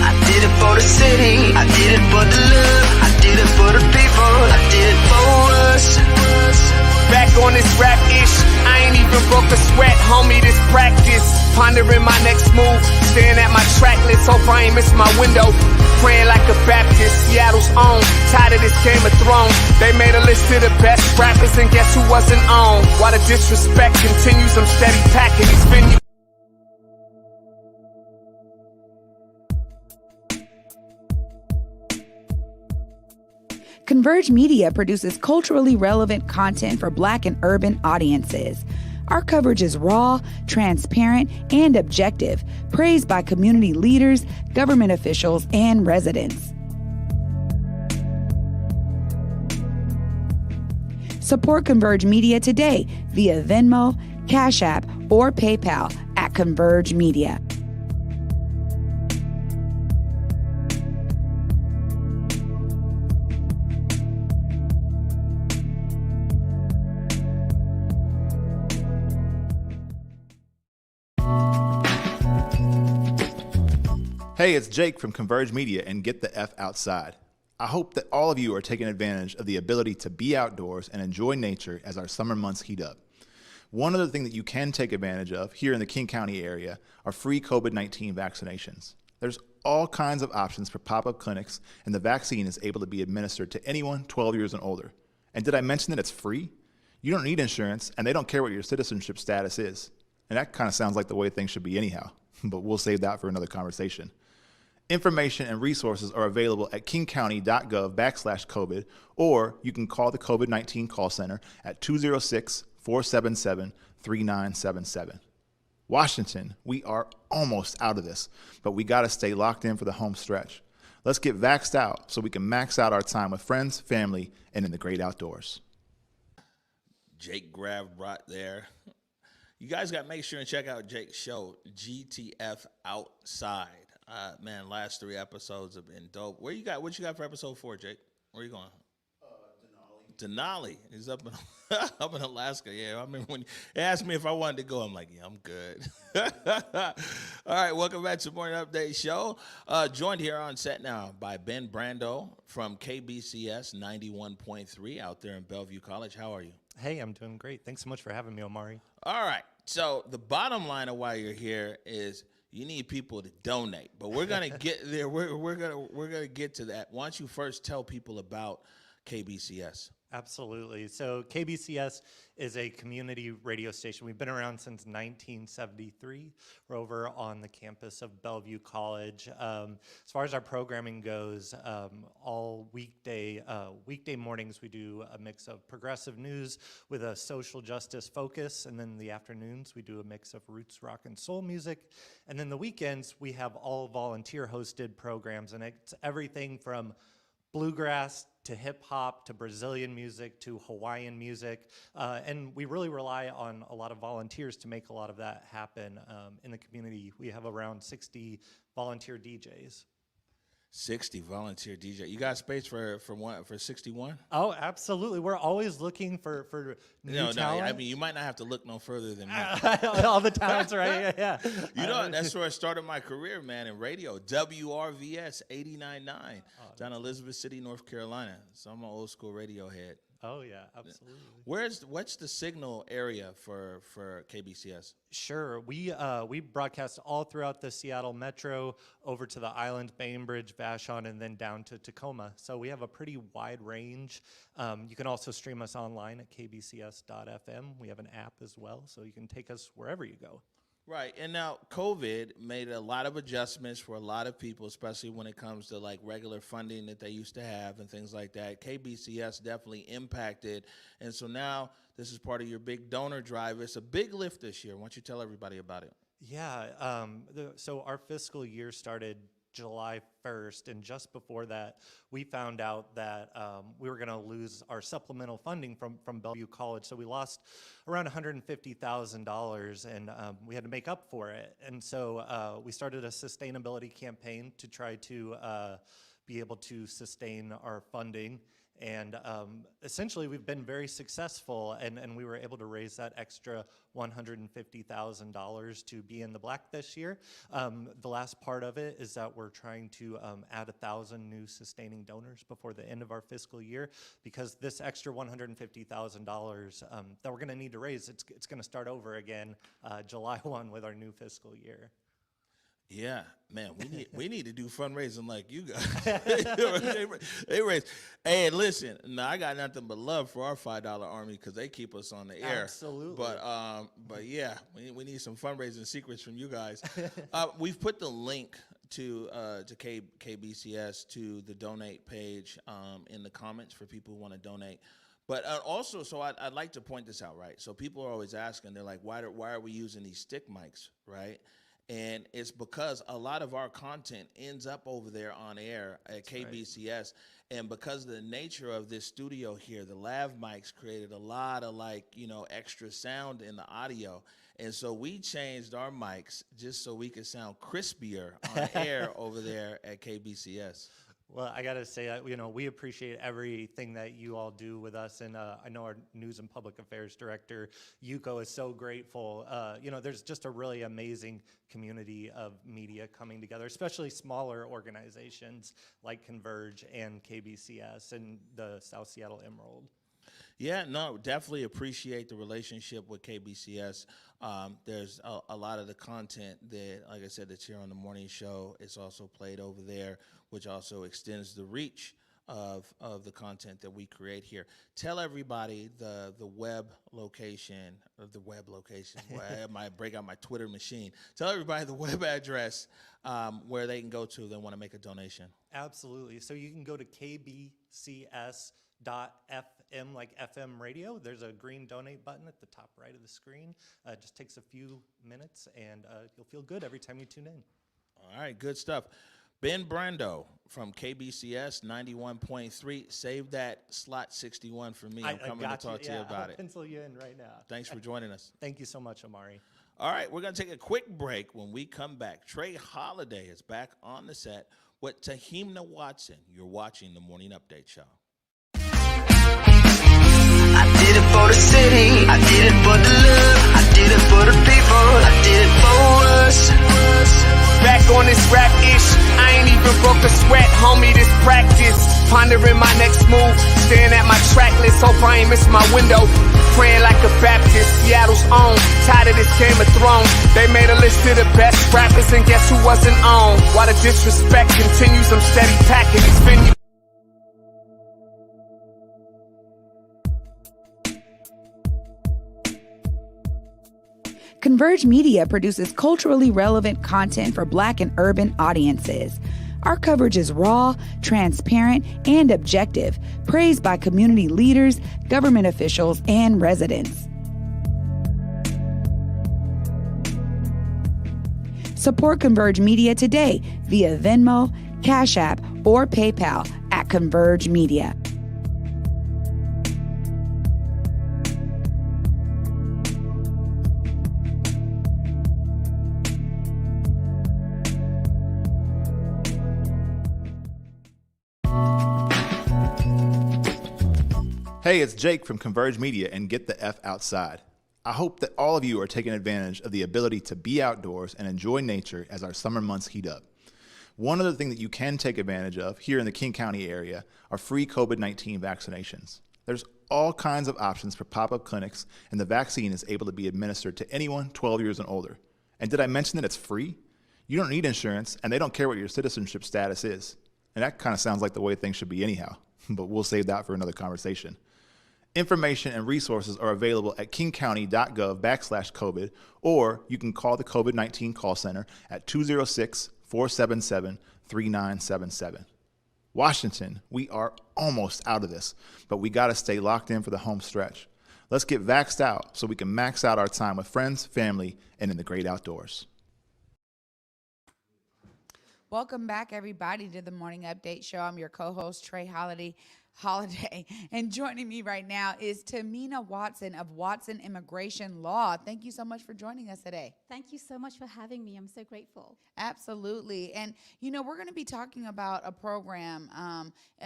[SPEAKER 1] I did it for the city, I did it for the love, I did it for the people, I did it for us.
[SPEAKER 2] Back on this rap ish, I ain't even broke a sweat, homie, this practice. Pondering my next move, staring at my track list, hope I ain't miss my window. Praying like a Baptist, Seattle's own, tired of this Game of Thrones. They made a list of the best rappers, and guess who wasn't on? While the disrespect continues, I'm steady packing these venues.
[SPEAKER 4] Converge Media produces culturally relevant content for Black and urban audiences. Our coverage is raw, transparent, and objective, praised by community leaders, government officials, and residents. Support Converge Media today via Venmo, Cash App, or PayPal at Converge Media.
[SPEAKER 19] Hey, it's Jake from Converge Media and Get the F Outside. I hope that all of you are taking advantage of the ability to be outdoors and enjoy nature as our summer months heat up. One other thing that you can take advantage of here in the King County area are free COVID-19 vaccinations. There's all kinds of options for pop-up clinics, and the vaccine is able to be administered to anyone 12 years and older. And did I mention that it's free? You don't need insurance, and they don't care what your citizenship status is. And that kind of sounds like the way things should be anyhow, but we'll save that for another conversation. Information and resources are available at kingcounty.gov/COVID, or you can call the COVID-19 call center at 206-477-3977. Washington, we are almost out of this, but we got to stay locked in for the home stretch. Let's get vaxxed out so we can max out our time with friends, family, and in the great outdoors.
[SPEAKER 5] Jake Grav brought there. You guys got to make sure and check out Jake's show, GTF Outside. Man, last 3 episodes have been dope. What you got for episode 4, Jake? Where are you going? Denali. He's up in up in Alaska. Yeah, I mean, when he asked me if I wanted to go, I'm like, yeah, I'm good. All right, welcome back to the Morning Update Show. Joined here on set now by Ben Brandow from KBCS 91.3 out there in Bellevue College. How are you?
[SPEAKER 20] Hey, I'm doing great. Thanks so much for having me, Omari.
[SPEAKER 5] All right. So the bottom line of why you're here is you need people to donate, but we're gonna get there. We're gonna get to that. Why don't you first tell people about KBCS?
[SPEAKER 20] Absolutely. So KBCS is a community radio station. We've been around since 1973. We're over on the campus of Bellevue College. As far as our programming goes, all weekday mornings we do a mix of progressive news with a social justice focus, and then the afternoons we do a mix of roots, rock, and soul music. And then the weekends we have all volunteer hosted programs, and it's everything from bluegrass to hip hop to Brazilian music to Hawaiian music. And we really rely on a lot of volunteers to make a lot of that happen in the community. We have around 60 volunteer DJs.
[SPEAKER 5] 60 volunteer DJ. You got space for 61?
[SPEAKER 20] Oh, absolutely. We're always looking for new talent.
[SPEAKER 5] No, I mean, you might not have to look no further than me.
[SPEAKER 20] All the talents, right? Yeah.
[SPEAKER 5] You know, that's where I started my career, man, in radio. WRVS 89.9 down in Elizabeth City, North Carolina. So I'm an old school radio head.
[SPEAKER 20] Oh yeah, absolutely.
[SPEAKER 5] What's the signal area for KBCS?
[SPEAKER 20] Sure. We broadcast all throughout the Seattle metro, over to the island, Bainbridge, Vashon, and then down to Tacoma. So we have a pretty wide range. You can also stream us online at kbcs.fm. We have an app as well, so you can take us wherever you go.
[SPEAKER 5] Right, and now COVID made a lot of adjustments for a lot of people, especially when it comes to like regular funding that they used to have and things like that. KBCS definitely impacted, and so now this is part of your big donor drive. It's a big lift this year. Why don't you tell everybody about it?
[SPEAKER 20] Yeah, so our fiscal year started July 1st, and just before that, we found out that we were going to lose our supplemental funding from Bellevue College. So we lost around $150,000, and we had to make up for it. And so we started a sustainability campaign to try to be able to sustain our funding. And essentially, we've been very successful, and we were able to raise that extra $150,000 to be in the black this year. The last part of it is that we're trying to add 1,000 new sustaining donors before the end of our fiscal year, because this extra $150,000 that we're going to need to raise, it's going to start over again July 1 with our new fiscal year.
[SPEAKER 5] Yeah, man, we need to do fundraising like you guys. they raise. Hey, listen, now I got nothing but love for our $5 Army because they keep us on the air.
[SPEAKER 20] Absolutely.
[SPEAKER 5] But yeah, we need some fundraising secrets from you guys. We've put the link to KBCS to the donate page in the comments for people who want to donate. But also, so I'd like to point this out, right? So people are always asking, they're like, why are we using these stick mics, right? And it's because a lot of our content ends up over there on air at KBCS. Right. And because of the nature of this studio here, the lav mics created a lot of extra sound in the audio. And so we changed our mics just so we could sound crispier on air over there at KBCS.
[SPEAKER 20] Well, I got to say, we appreciate everything that you all do with us. And I know our News and Public Affairs Director, Yuko, is so grateful. There's just a really amazing community of media coming together, especially smaller organizations like Converge and KBCS and the South Seattle Emerald.
[SPEAKER 5] Yeah, no, definitely appreciate the relationship with KBCS. There's a lot of the content that, like I said, that's here on the morning show. It's also played over there, which also extends the reach of the content that we create here. Tell everybody the web location. Well, I might break out my Twitter machine. Tell everybody the web address where they can go to. They want to make a donation.
[SPEAKER 20] Absolutely. So you can go to KBCS.FM, like FM radio. There's a green donate button at the top right of the screen. It just takes a few minutes, and you'll feel good every time you tune in.
[SPEAKER 5] All right, good stuff. Ben Brandow from KBCS 91.3. Save that slot 61 for me. I'm coming to talk to you about it.
[SPEAKER 20] I'll pencil you in right now.
[SPEAKER 5] Thanks for joining us.
[SPEAKER 20] Thank you so much, Amari.
[SPEAKER 5] All right, we're going to take a quick break. When we come back, Trey Holiday is back on the set with Tahimna Watson. You're watching the Morning Update Show.
[SPEAKER 1] I did it for the city, I did it for the love, I did it for the people, I did it for us.
[SPEAKER 2] Back on this rap-ish, I ain't even broke a sweat, homie, this practice. Pondering my next move, staring at my track list, hope I ain't miss my window. Praying like a Baptist, Seattle's own, tired of this Game of Thrones. They made a list of the best rappers, and guess who wasn't on? While the disrespect continues, I'm steady packing these venues.
[SPEAKER 4] Converge Media produces culturally relevant content for Black and urban audiences. Our coverage is raw, transparent, and objective, praised by community leaders, government officials, and residents. Support Converge Media today via Venmo, Cash App, or PayPal at Converge Media.
[SPEAKER 19] Hey, it's Jake from Converge Media and Get the F Outside. I hope that all of you are taking advantage of the ability to be outdoors and enjoy nature as our summer months heat up. One other thing that you can take advantage of here in the King County area are free COVID-19 vaccinations. There's all kinds of options for pop-up clinics, and the vaccine is able to be administered to anyone 12 years and older. And did I mention that it's free? You don't need insurance, and they don't care what your citizenship status is. And that kind of sounds like the way things should be anyhow, but we'll save that for another conversation. Information and resources are available at kingcounty.gov/COVID, or you can call the COVID-19 call center at 206-477-3977. Washington, we are almost out of this, but we got to stay locked in for the home stretch. Let's get vaxxed out so we can max out our time with friends, family, and in the great outdoors.
[SPEAKER 4] Welcome back, everybody, to the Morning Update Show. I'm your co-host, Trey Holiday, and joining me right now is Tahimna Watson of Watson Immigration Law. Thank you so much for joining us today.
[SPEAKER 21] Thank you so much for having me. I'm so grateful.
[SPEAKER 4] Absolutely. And, you know, we're going to be talking about a program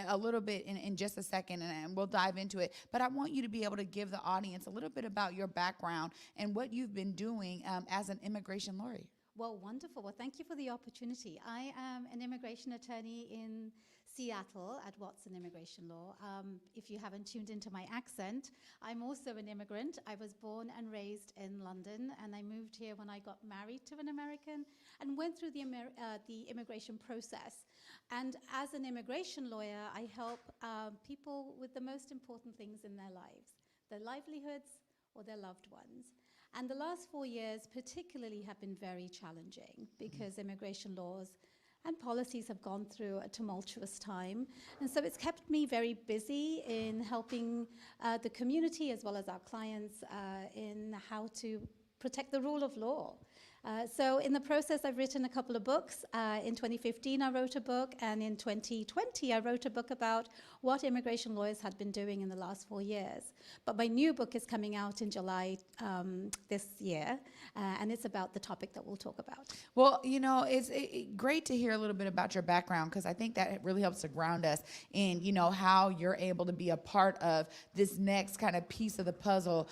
[SPEAKER 4] a little bit in just a second, and we'll dive into it. But I want you to be able to give the audience a little bit about your background and what you've been doing as an immigration lawyer.
[SPEAKER 21] Well, wonderful. Well, thank you for the opportunity. I am an immigration attorney in Seattle at Watson Immigration Law. If you haven't tuned into my accent, I'm also an immigrant. I was born and raised in London, and I moved here when I got married to an American and went through the immigration process. And as an immigration lawyer, I help people with the most important things in their lives, their livelihoods or their loved ones. And the last 4 years particularly have been very challenging because immigration laws and policies have gone through a tumultuous time. And so it's kept me very busy in helping the community as well as our clients in how to protect the rule of law. So in the process, I've written a couple of books. In 2015, I wrote a book, and in 2020, I wrote a book about what immigration lawyers had been doing in the last 4 years. But my new book is coming out in July this year, and it's about the topic that we'll talk about.
[SPEAKER 4] Well, you know, it's great to hear a little bit about your background, because I think that it really helps to ground us in, you know, how you're able to be a part of this next kind of piece of the puzzle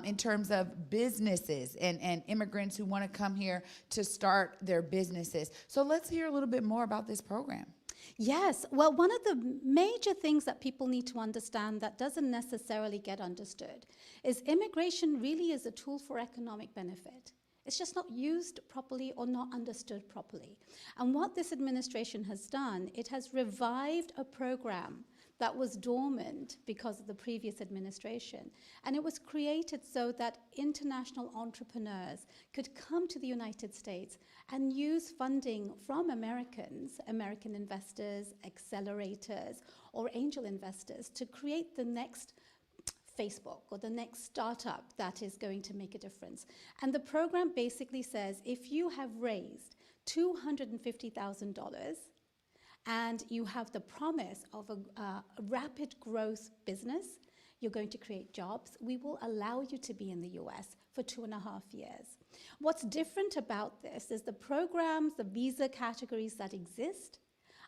[SPEAKER 4] in terms of businesses and immigrants who want to come here to start their businesses. So let's hear a little bit more about this program.
[SPEAKER 21] Yes. Well, one of the major things that people need to understand that doesn't necessarily get understood is immigration really is a tool for economic benefit. It's just not used properly or not understood properly. And what this administration has done, it has revived a program that was dormant because of the previous administration. And it was created so that international entrepreneurs could come to the United States and use funding from Americans, American investors, accelerators, or angel investors to create the next Facebook or the next startup that is going to make a difference. And the program basically says if you have raised $250,000 and you have the promise of a rapid growth business, you're going to create jobs, we will allow you to be in the US for 2.5 years. What's different about this is the programs, the visa categories that exist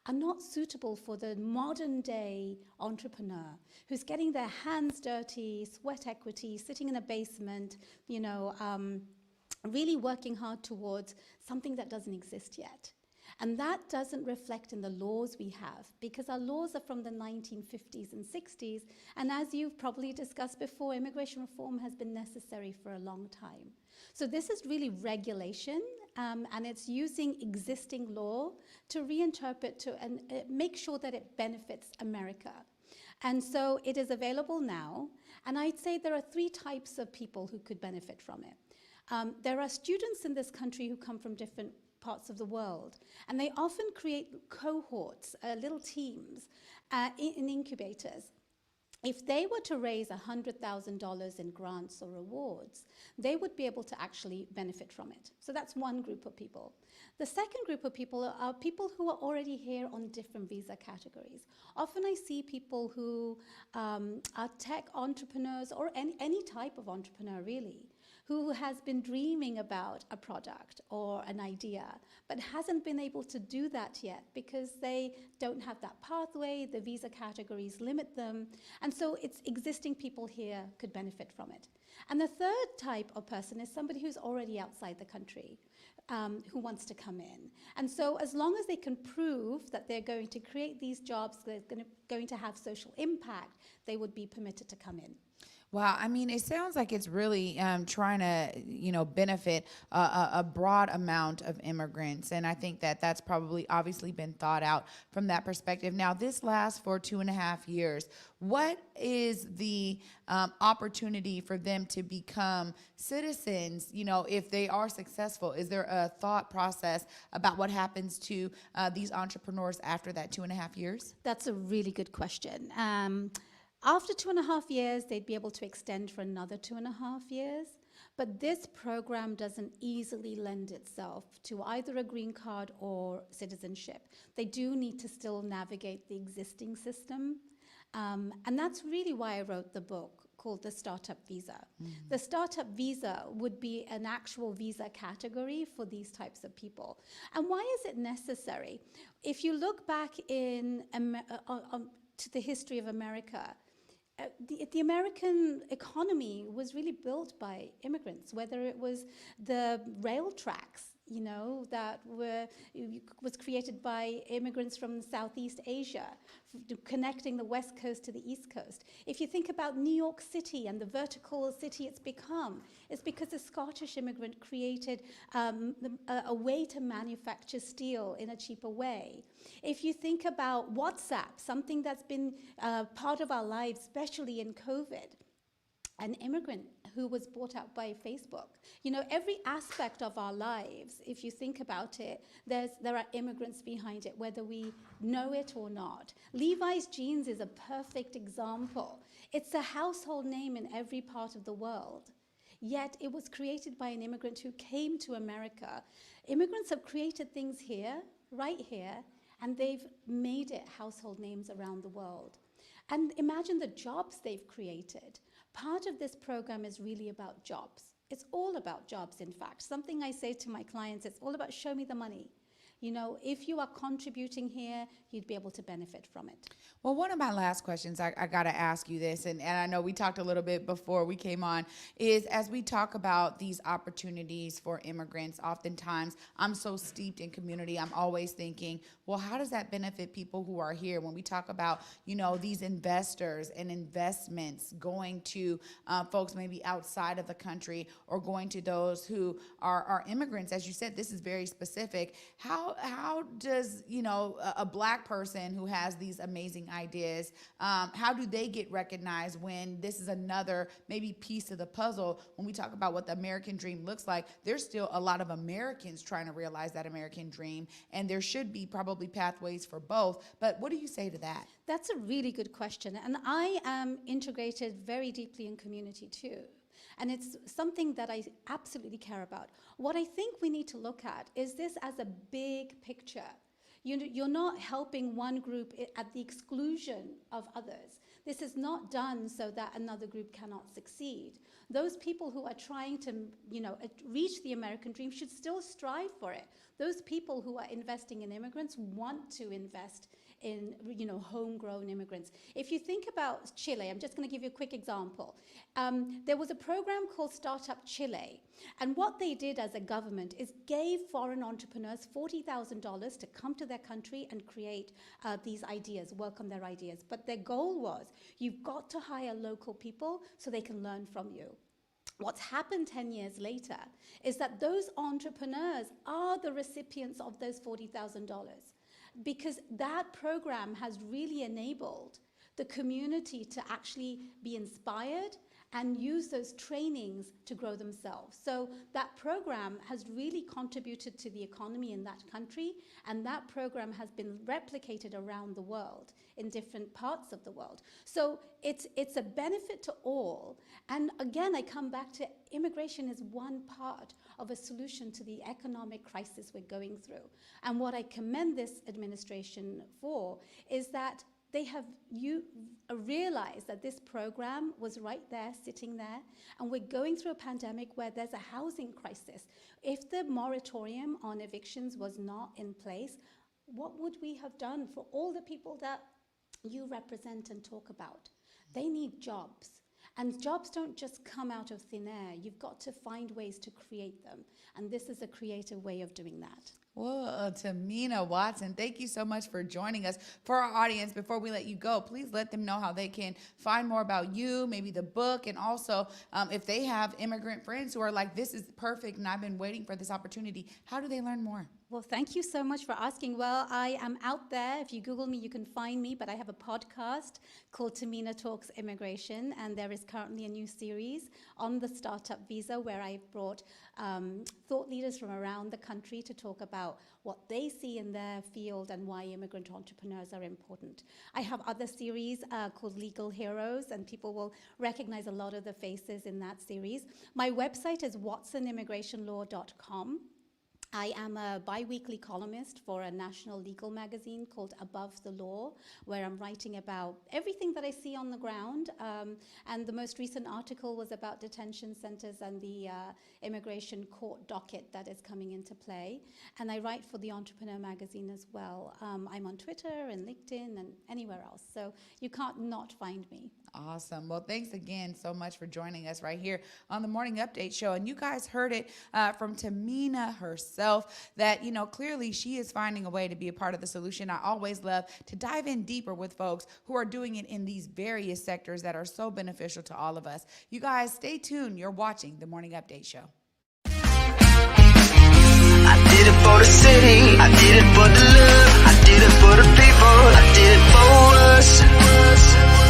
[SPEAKER 21] are not suitable for the modern day entrepreneur who's getting their hands dirty, sweat equity, sitting in a basement, you know, really working hard towards something that doesn't exist yet. And that doesn't reflect in the laws we have, because our laws are from the 1950s and 60s. And as you've probably discussed before, immigration reform has been necessary for a long time. So this is really regulation, and it's using existing law to reinterpret and make sure that it benefits America. And so it is available now. And I'd say there are 3 types of people who could benefit from it. There are students in this country who come from different parts of the world, and they often create cohorts, little teams in incubators. If they were to raise $100,000 in grants or awards, they would be able to actually benefit from it. So that's one group of people. The second group of people are people who are already here on different visa categories. Often I see people who are tech entrepreneurs or any type of entrepreneur really, who has been dreaming about a product or an idea, but hasn't been able to do that yet because they don't have that pathway, the visa categories limit them, and so it's existing people here could benefit from it. And the third type of person is somebody who's already outside the country, who wants to come in. And so as long as they can prove that they're going to create these jobs, they're going to have social impact, they would be permitted to come in.
[SPEAKER 4] Wow, I mean, it sounds like it's really trying to, benefit a broad amount of immigrants, and I think that that's probably obviously been thought out from that perspective. Now, this lasts for 2.5 years. What is the opportunity for them to become citizens, if they are successful? Is there a thought process about what happens to these entrepreneurs after that 2.5 years?
[SPEAKER 21] That's a really good question. After 2.5 years, they'd be able to extend for another 2.5 years. But this program doesn't easily lend itself to either a green card or citizenship. They do need to still navigate the existing system. And that's really why I wrote the book called the Startup Visa. Mm-hmm. The Startup Visa would be an actual visa category for these types of people. And why is it necessary? If you look back to the history of America, the American economy was really built by immigrants, whether it was the rail tracks, that was created by immigrants from Southeast Asia, connecting the West Coast to the East Coast. If you think about New York City and the vertical city it's become, it's because a Scottish immigrant created a way to manufacture steel in a cheaper way. If you think about WhatsApp, something that's been part of our lives, especially in COVID, an immigrant who was bought out by Facebook. Every aspect of our lives, if you think about it, there are immigrants behind it, whether we know it or not. Levi's jeans is a perfect example. It's a household name in every part of the world. Yet it was created by an immigrant who came to America. Immigrants have created things here, right here, and they've made it household names around the world. And imagine the jobs they've created. Part of this program is really about jobs. It's all about jobs, in fact. Something I say to my clients, it's all about show me the money. If you are contributing here, you'd be able to benefit from it.
[SPEAKER 4] Well, one of my last questions, I got to ask you this, and I know we talked a little bit before we came on, is as we talk about these opportunities for immigrants, oftentimes I'm so steeped in community, I'm always thinking, well, how does that benefit people who are here? When we talk about, these investors and investments going to folks maybe outside of the country or going to those who are immigrants, as you said, this is very specific. How does, a Black person who has these amazing ideas, how do they get recognized when this is another maybe piece of the puzzle? When we talk about what the American dream looks like, there's still a lot of Americans trying to realize that American dream, and there should be probably pathways for both. But what do you say to that?
[SPEAKER 21] That's a really good question. And I am integrated very deeply in community too. And it's something that I absolutely care about. What I think we need to look at is this as a big picture. You're not helping one group at the exclusion of others. This is not done so that another group cannot succeed. Those people who are trying to, reach the American dream should still strive for it. Those people who are investing in immigrants want to invest in, homegrown immigrants. If you think about Chile, I'm just going to give you a quick example. There was a program called Startup Chile, and what they did as a government is gave foreign entrepreneurs $40,000 to come to their country and create these ideas, work on their ideas. But their goal was, you've got to hire local people so they can learn from you. What's happened 10 years later is that those entrepreneurs are the recipients of those $40,000, because that program has really enabled the community to actually be inspired and use those trainings to grow themselves. So that program has really contributed to the economy in that country, and that program has been replicated around the world in different parts of the world. So it's a benefit to all. And again, I come back to immigration is one part of a solution to the economic crisis we're going through. And what I commend this administration for is that they have realized that this program was right there, sitting there, and we're going through a pandemic where there's a housing crisis. If the moratorium on evictions was not in place, what would we have done for all the people that you represent and talk about? They need jobs. And jobs don't just come out of thin air. You've got to find ways to create them. And this is a creative way of doing that.
[SPEAKER 4] Well, Tahimna Watson, thank you so much for joining us. For our audience, before we let you go, please let them know how they can find more about you, maybe the book, and also if they have immigrant friends who are like, this is perfect and I've been waiting for this opportunity, how do they learn more?
[SPEAKER 21] Well, thank you so much for asking. Well, I am out there. If you Google me, you can find me, but I have a podcast called Tahimna Talks Immigration, and there is currently a new series on the startup visa where I've brought thought leaders from around the country to talk about what they see in their field and why immigrant entrepreneurs are important. I have other series called Legal Heroes, and people will recognize a lot of the faces in that series. My website is watsonimmigrationlaw.com. I am a bi-weekly columnist for a national legal magazine called Above the Law, where I'm writing about everything that I see on the ground. And the most recent article was about detention centers and the immigration court docket that is coming into play. And I write for the Entrepreneur magazine as well. I'm on Twitter and LinkedIn and anywhere else. So you can't not find me.
[SPEAKER 4] Awesome. Well, thanks again so much for joining us right here on the Morning Update Show. And you guys heard it from Tahimna herself that, you know, clearly she is finding a way to be a part of the solution. I always love to dive in deeper with folks who are doing it in these various sectors that are so beneficial to all of us. You guys stay tuned. You're watching the Morning Update Show.
[SPEAKER 1] I did it for the city, I did it for the love, I did it for the people, I did it for us.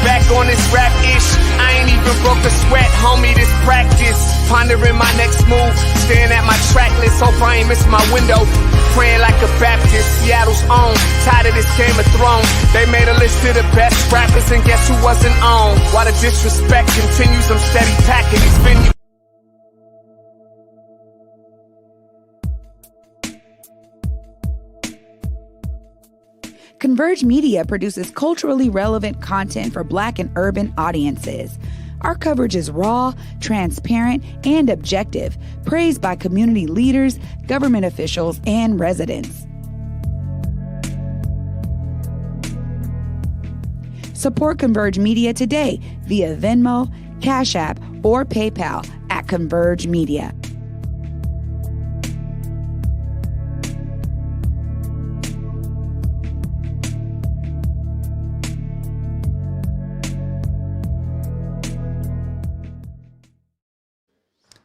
[SPEAKER 2] Back on this rap-ish, I ain't even broke a sweat, homie, this practice. Pondering my next move, staring at my track list, hope I ain't miss my window. Praying like a Baptist, Seattle's own, tired of this Game of Thrones. They made a list of the best rappers and guess who wasn't on? While the disrespect continues, I'm steady packing these venues.
[SPEAKER 4] Converge Media produces culturally relevant content for Black and urban audiences. Our coverage is raw, transparent, and objective, praised by community leaders, government officials, and residents. Support Converge Media today via Venmo, Cash App, or PayPal at Converge Media.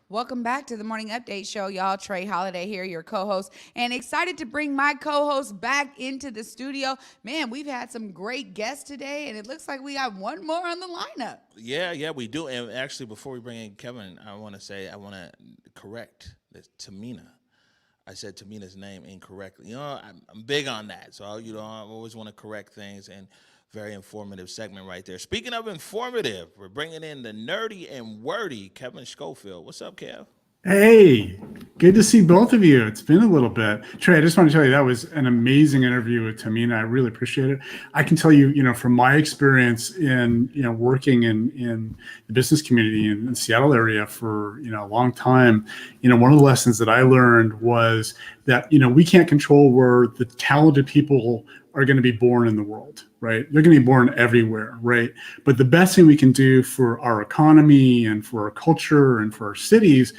[SPEAKER 4] Welcome back to the Morning Update Show, y'all. Trey Holiday here, your co-host, and excited to bring my co-host back into the studio. Man, we've had some great guests today, and it looks like we got one more on the lineup.
[SPEAKER 5] Yeah, we do. And actually, before we bring in Kevin, I want to correct this, Tahimna. I said Tahimna's name incorrectly. You know, I'm big on that. So, I always want to correct things, and very informative segment right there. Speaking of informative, we're bringing in the nerdy and wordy Kevin Schofield. What's up, Kev?
[SPEAKER 3] Hey, good to see both of you. It's been a little bit. Trey, I just want to tell you that was an amazing interview with Tahimna. I really appreciate it. I can tell you, from my experience in, working in the business community in the Seattle area for, a long time, one of the lessons that I learned was that, we can't control where the talented people are going to be born in the world, right? They're going to be born everywhere, right? But the best thing we can do for our economy and for our culture and for our cities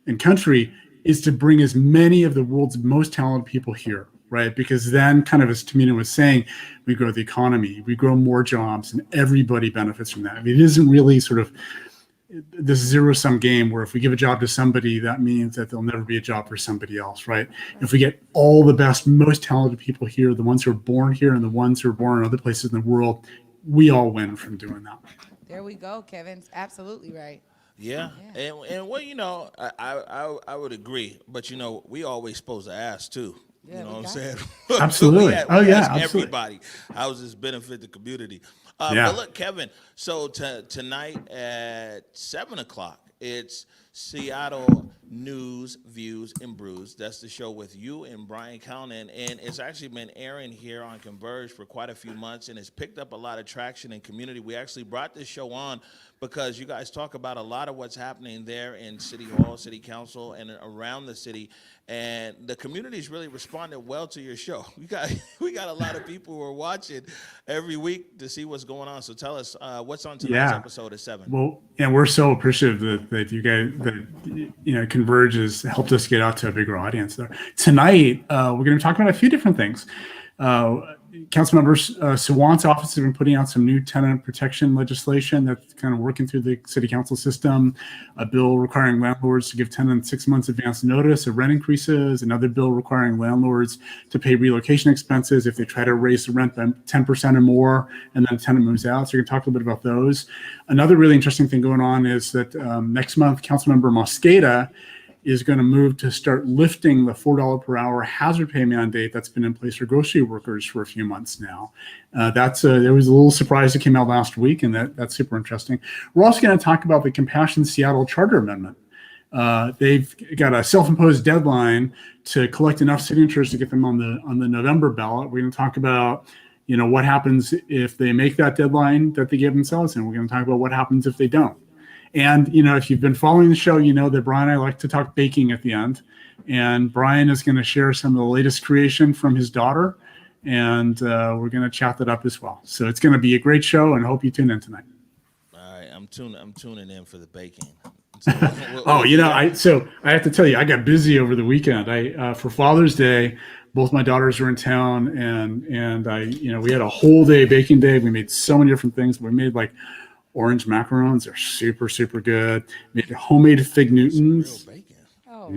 [SPEAKER 3] and country is to bring as many of the world's most talented people here, right? Because then, kind of as Tahimna was saying, we grow the economy, we grow more jobs, and everybody benefits from that. I mean, it isn't really sort of this zero-sum game where if we give a job to somebody, that means that there'll never be a job for somebody else, right? If we get all the best, most talented people here, the ones who are born here and the ones who are born in other places in the world, we all win from doing that.
[SPEAKER 4] There we go, Kevin's absolutely right.
[SPEAKER 5] Yeah. And well, I would agree, but we always supposed to ask too.
[SPEAKER 4] Yeah,
[SPEAKER 5] you know what I'm saying?
[SPEAKER 3] Absolutely.
[SPEAKER 5] We
[SPEAKER 3] absolutely.
[SPEAKER 5] Everybody. How does this benefit the community? But look, Kevin, so tonight at 7:00, it's Seattle News, Views, and Brews. That's the show with you and Brian Calnan, and it's actually been airing here on Converge for quite a few months, and it's picked up a lot of traction in community. We actually brought this show on because you guys talk about a lot of what's happening there in City Hall, City Council, and around the city, and the community's really responded well to your show. We got a lot of people who are watching every week to see what's going on. So tell us what's on tonight's episode at 7.
[SPEAKER 3] Well, and we're so appreciative that you guys, that Converge has helped us get out to a bigger audience there. Tonight, we're going to talk about a few different things. Council members, Sawant's office has been putting out some new tenant protection legislation that's kind of working through the city council system. A bill requiring landlords to give tenants 6 months advance notice of rent increases. Another bill requiring landlords to pay relocation expenses if they try to raise the rent by 10% or more, and then the tenant moves out. So we're going to talk a little bit about those. Another really interesting thing going on is that next month, Councilmember Mosqueda is going to move to start lifting the $4 per hour hazard pay mandate that's been in place for grocery workers for a few months now. There was a little surprise that came out last week, and that's super interesting. We're also going to talk about the Compassion Seattle Charter Amendment. They've got a self-imposed deadline to collect enough signatures to get them on the November ballot. We're going to talk about what happens if they make that deadline that they give themselves, and we're going to talk about what happens if they don't. And, if you've been following the show, you know that Brian and I like to talk baking at the end. And Brian is going to share some of the latest creation from his daughter. And we're going to chat that up as well. So it's going to be a great show, and I hope you tune in tonight.
[SPEAKER 5] All right, I'm tuning in for the baking.
[SPEAKER 3] So I have to tell you, I got busy over the weekend. For Father's Day, both my daughters were in town, and we had a whole day baking day. We made so many different things. We made orange macarons. They're super, super good. Made homemade fig Newtons. Oh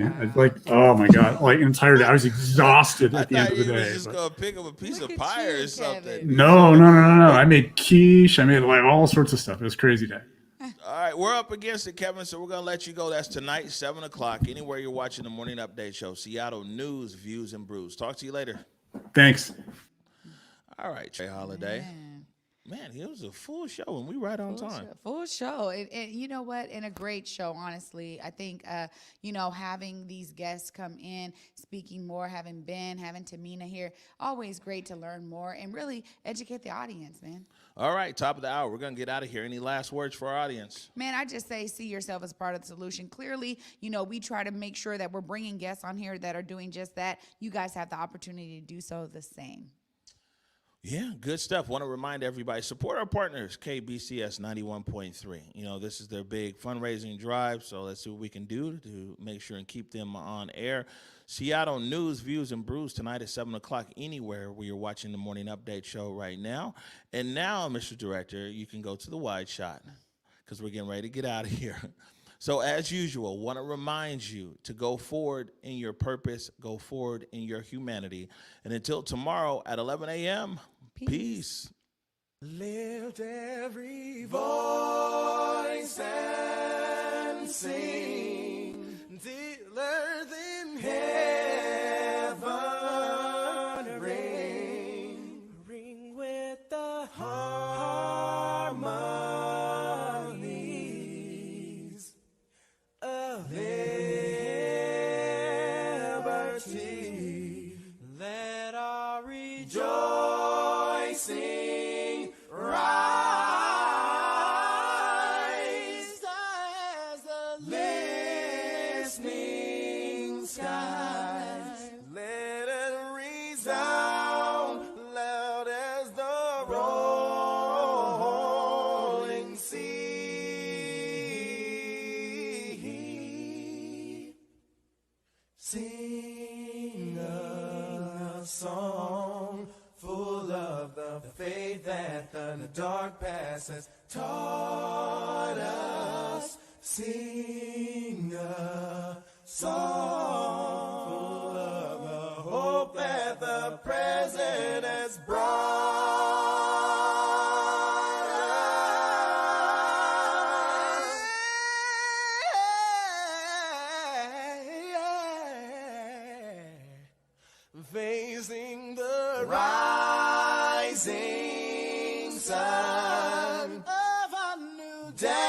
[SPEAKER 3] my God. An entire day. I was exhausted at the end of the day.
[SPEAKER 5] You were just going to pick up a piece of pie or something.
[SPEAKER 3] No. I made quiche. I made all sorts of stuff. It was a crazy day.
[SPEAKER 5] All right, we're up against it, Kevin, so we're going to let you go. That's tonight, 7 o'clock, anywhere you're watching the Morning Update Show, Seattle News, Views, and Brews. Talk to you later.
[SPEAKER 3] Thanks.
[SPEAKER 5] All right, Trey Holiday. Man, it was a full show, and we right on time.
[SPEAKER 4] Full show. And you know what? And a great show, honestly. I think, having these guests come in, speaking more, having Tahimna here, always great to learn more and really educate the audience, man.
[SPEAKER 5] All right, top of the hour. We're going to get out of here. Any last words for our audience?
[SPEAKER 4] Man, I just say see yourself as part of the solution. Clearly, we try to make sure that we're bringing guests on here that are doing just that. You guys have the opportunity to do so the same.
[SPEAKER 5] Yeah, good stuff. Want to remind everybody, support our partners, KBCS 91.3. This is their big fundraising drive, so let's see what we can do to make sure and keep them on air. Seattle News, Views, and Brews tonight at 7 o'clock anywhere where you're watching the Morning Update Show right now. And now, Mr. Director, you can go to the wide shot because we're getting ready to get out of here. So as usual, want to remind you to go forward in your purpose, go forward in your humanity. And until tomorrow at 11 a.m., peace.
[SPEAKER 1] Lift every voice and sing till earth in heaven ring with the harmonies of liberty. Let our rejoicing rise as the listening skies. Let it resound loud as the rolling sea. Sing a song full of the faith that the dark past has taught us. Sing a song full of the hope that the present has brought us. Facing the rising sun of a new day.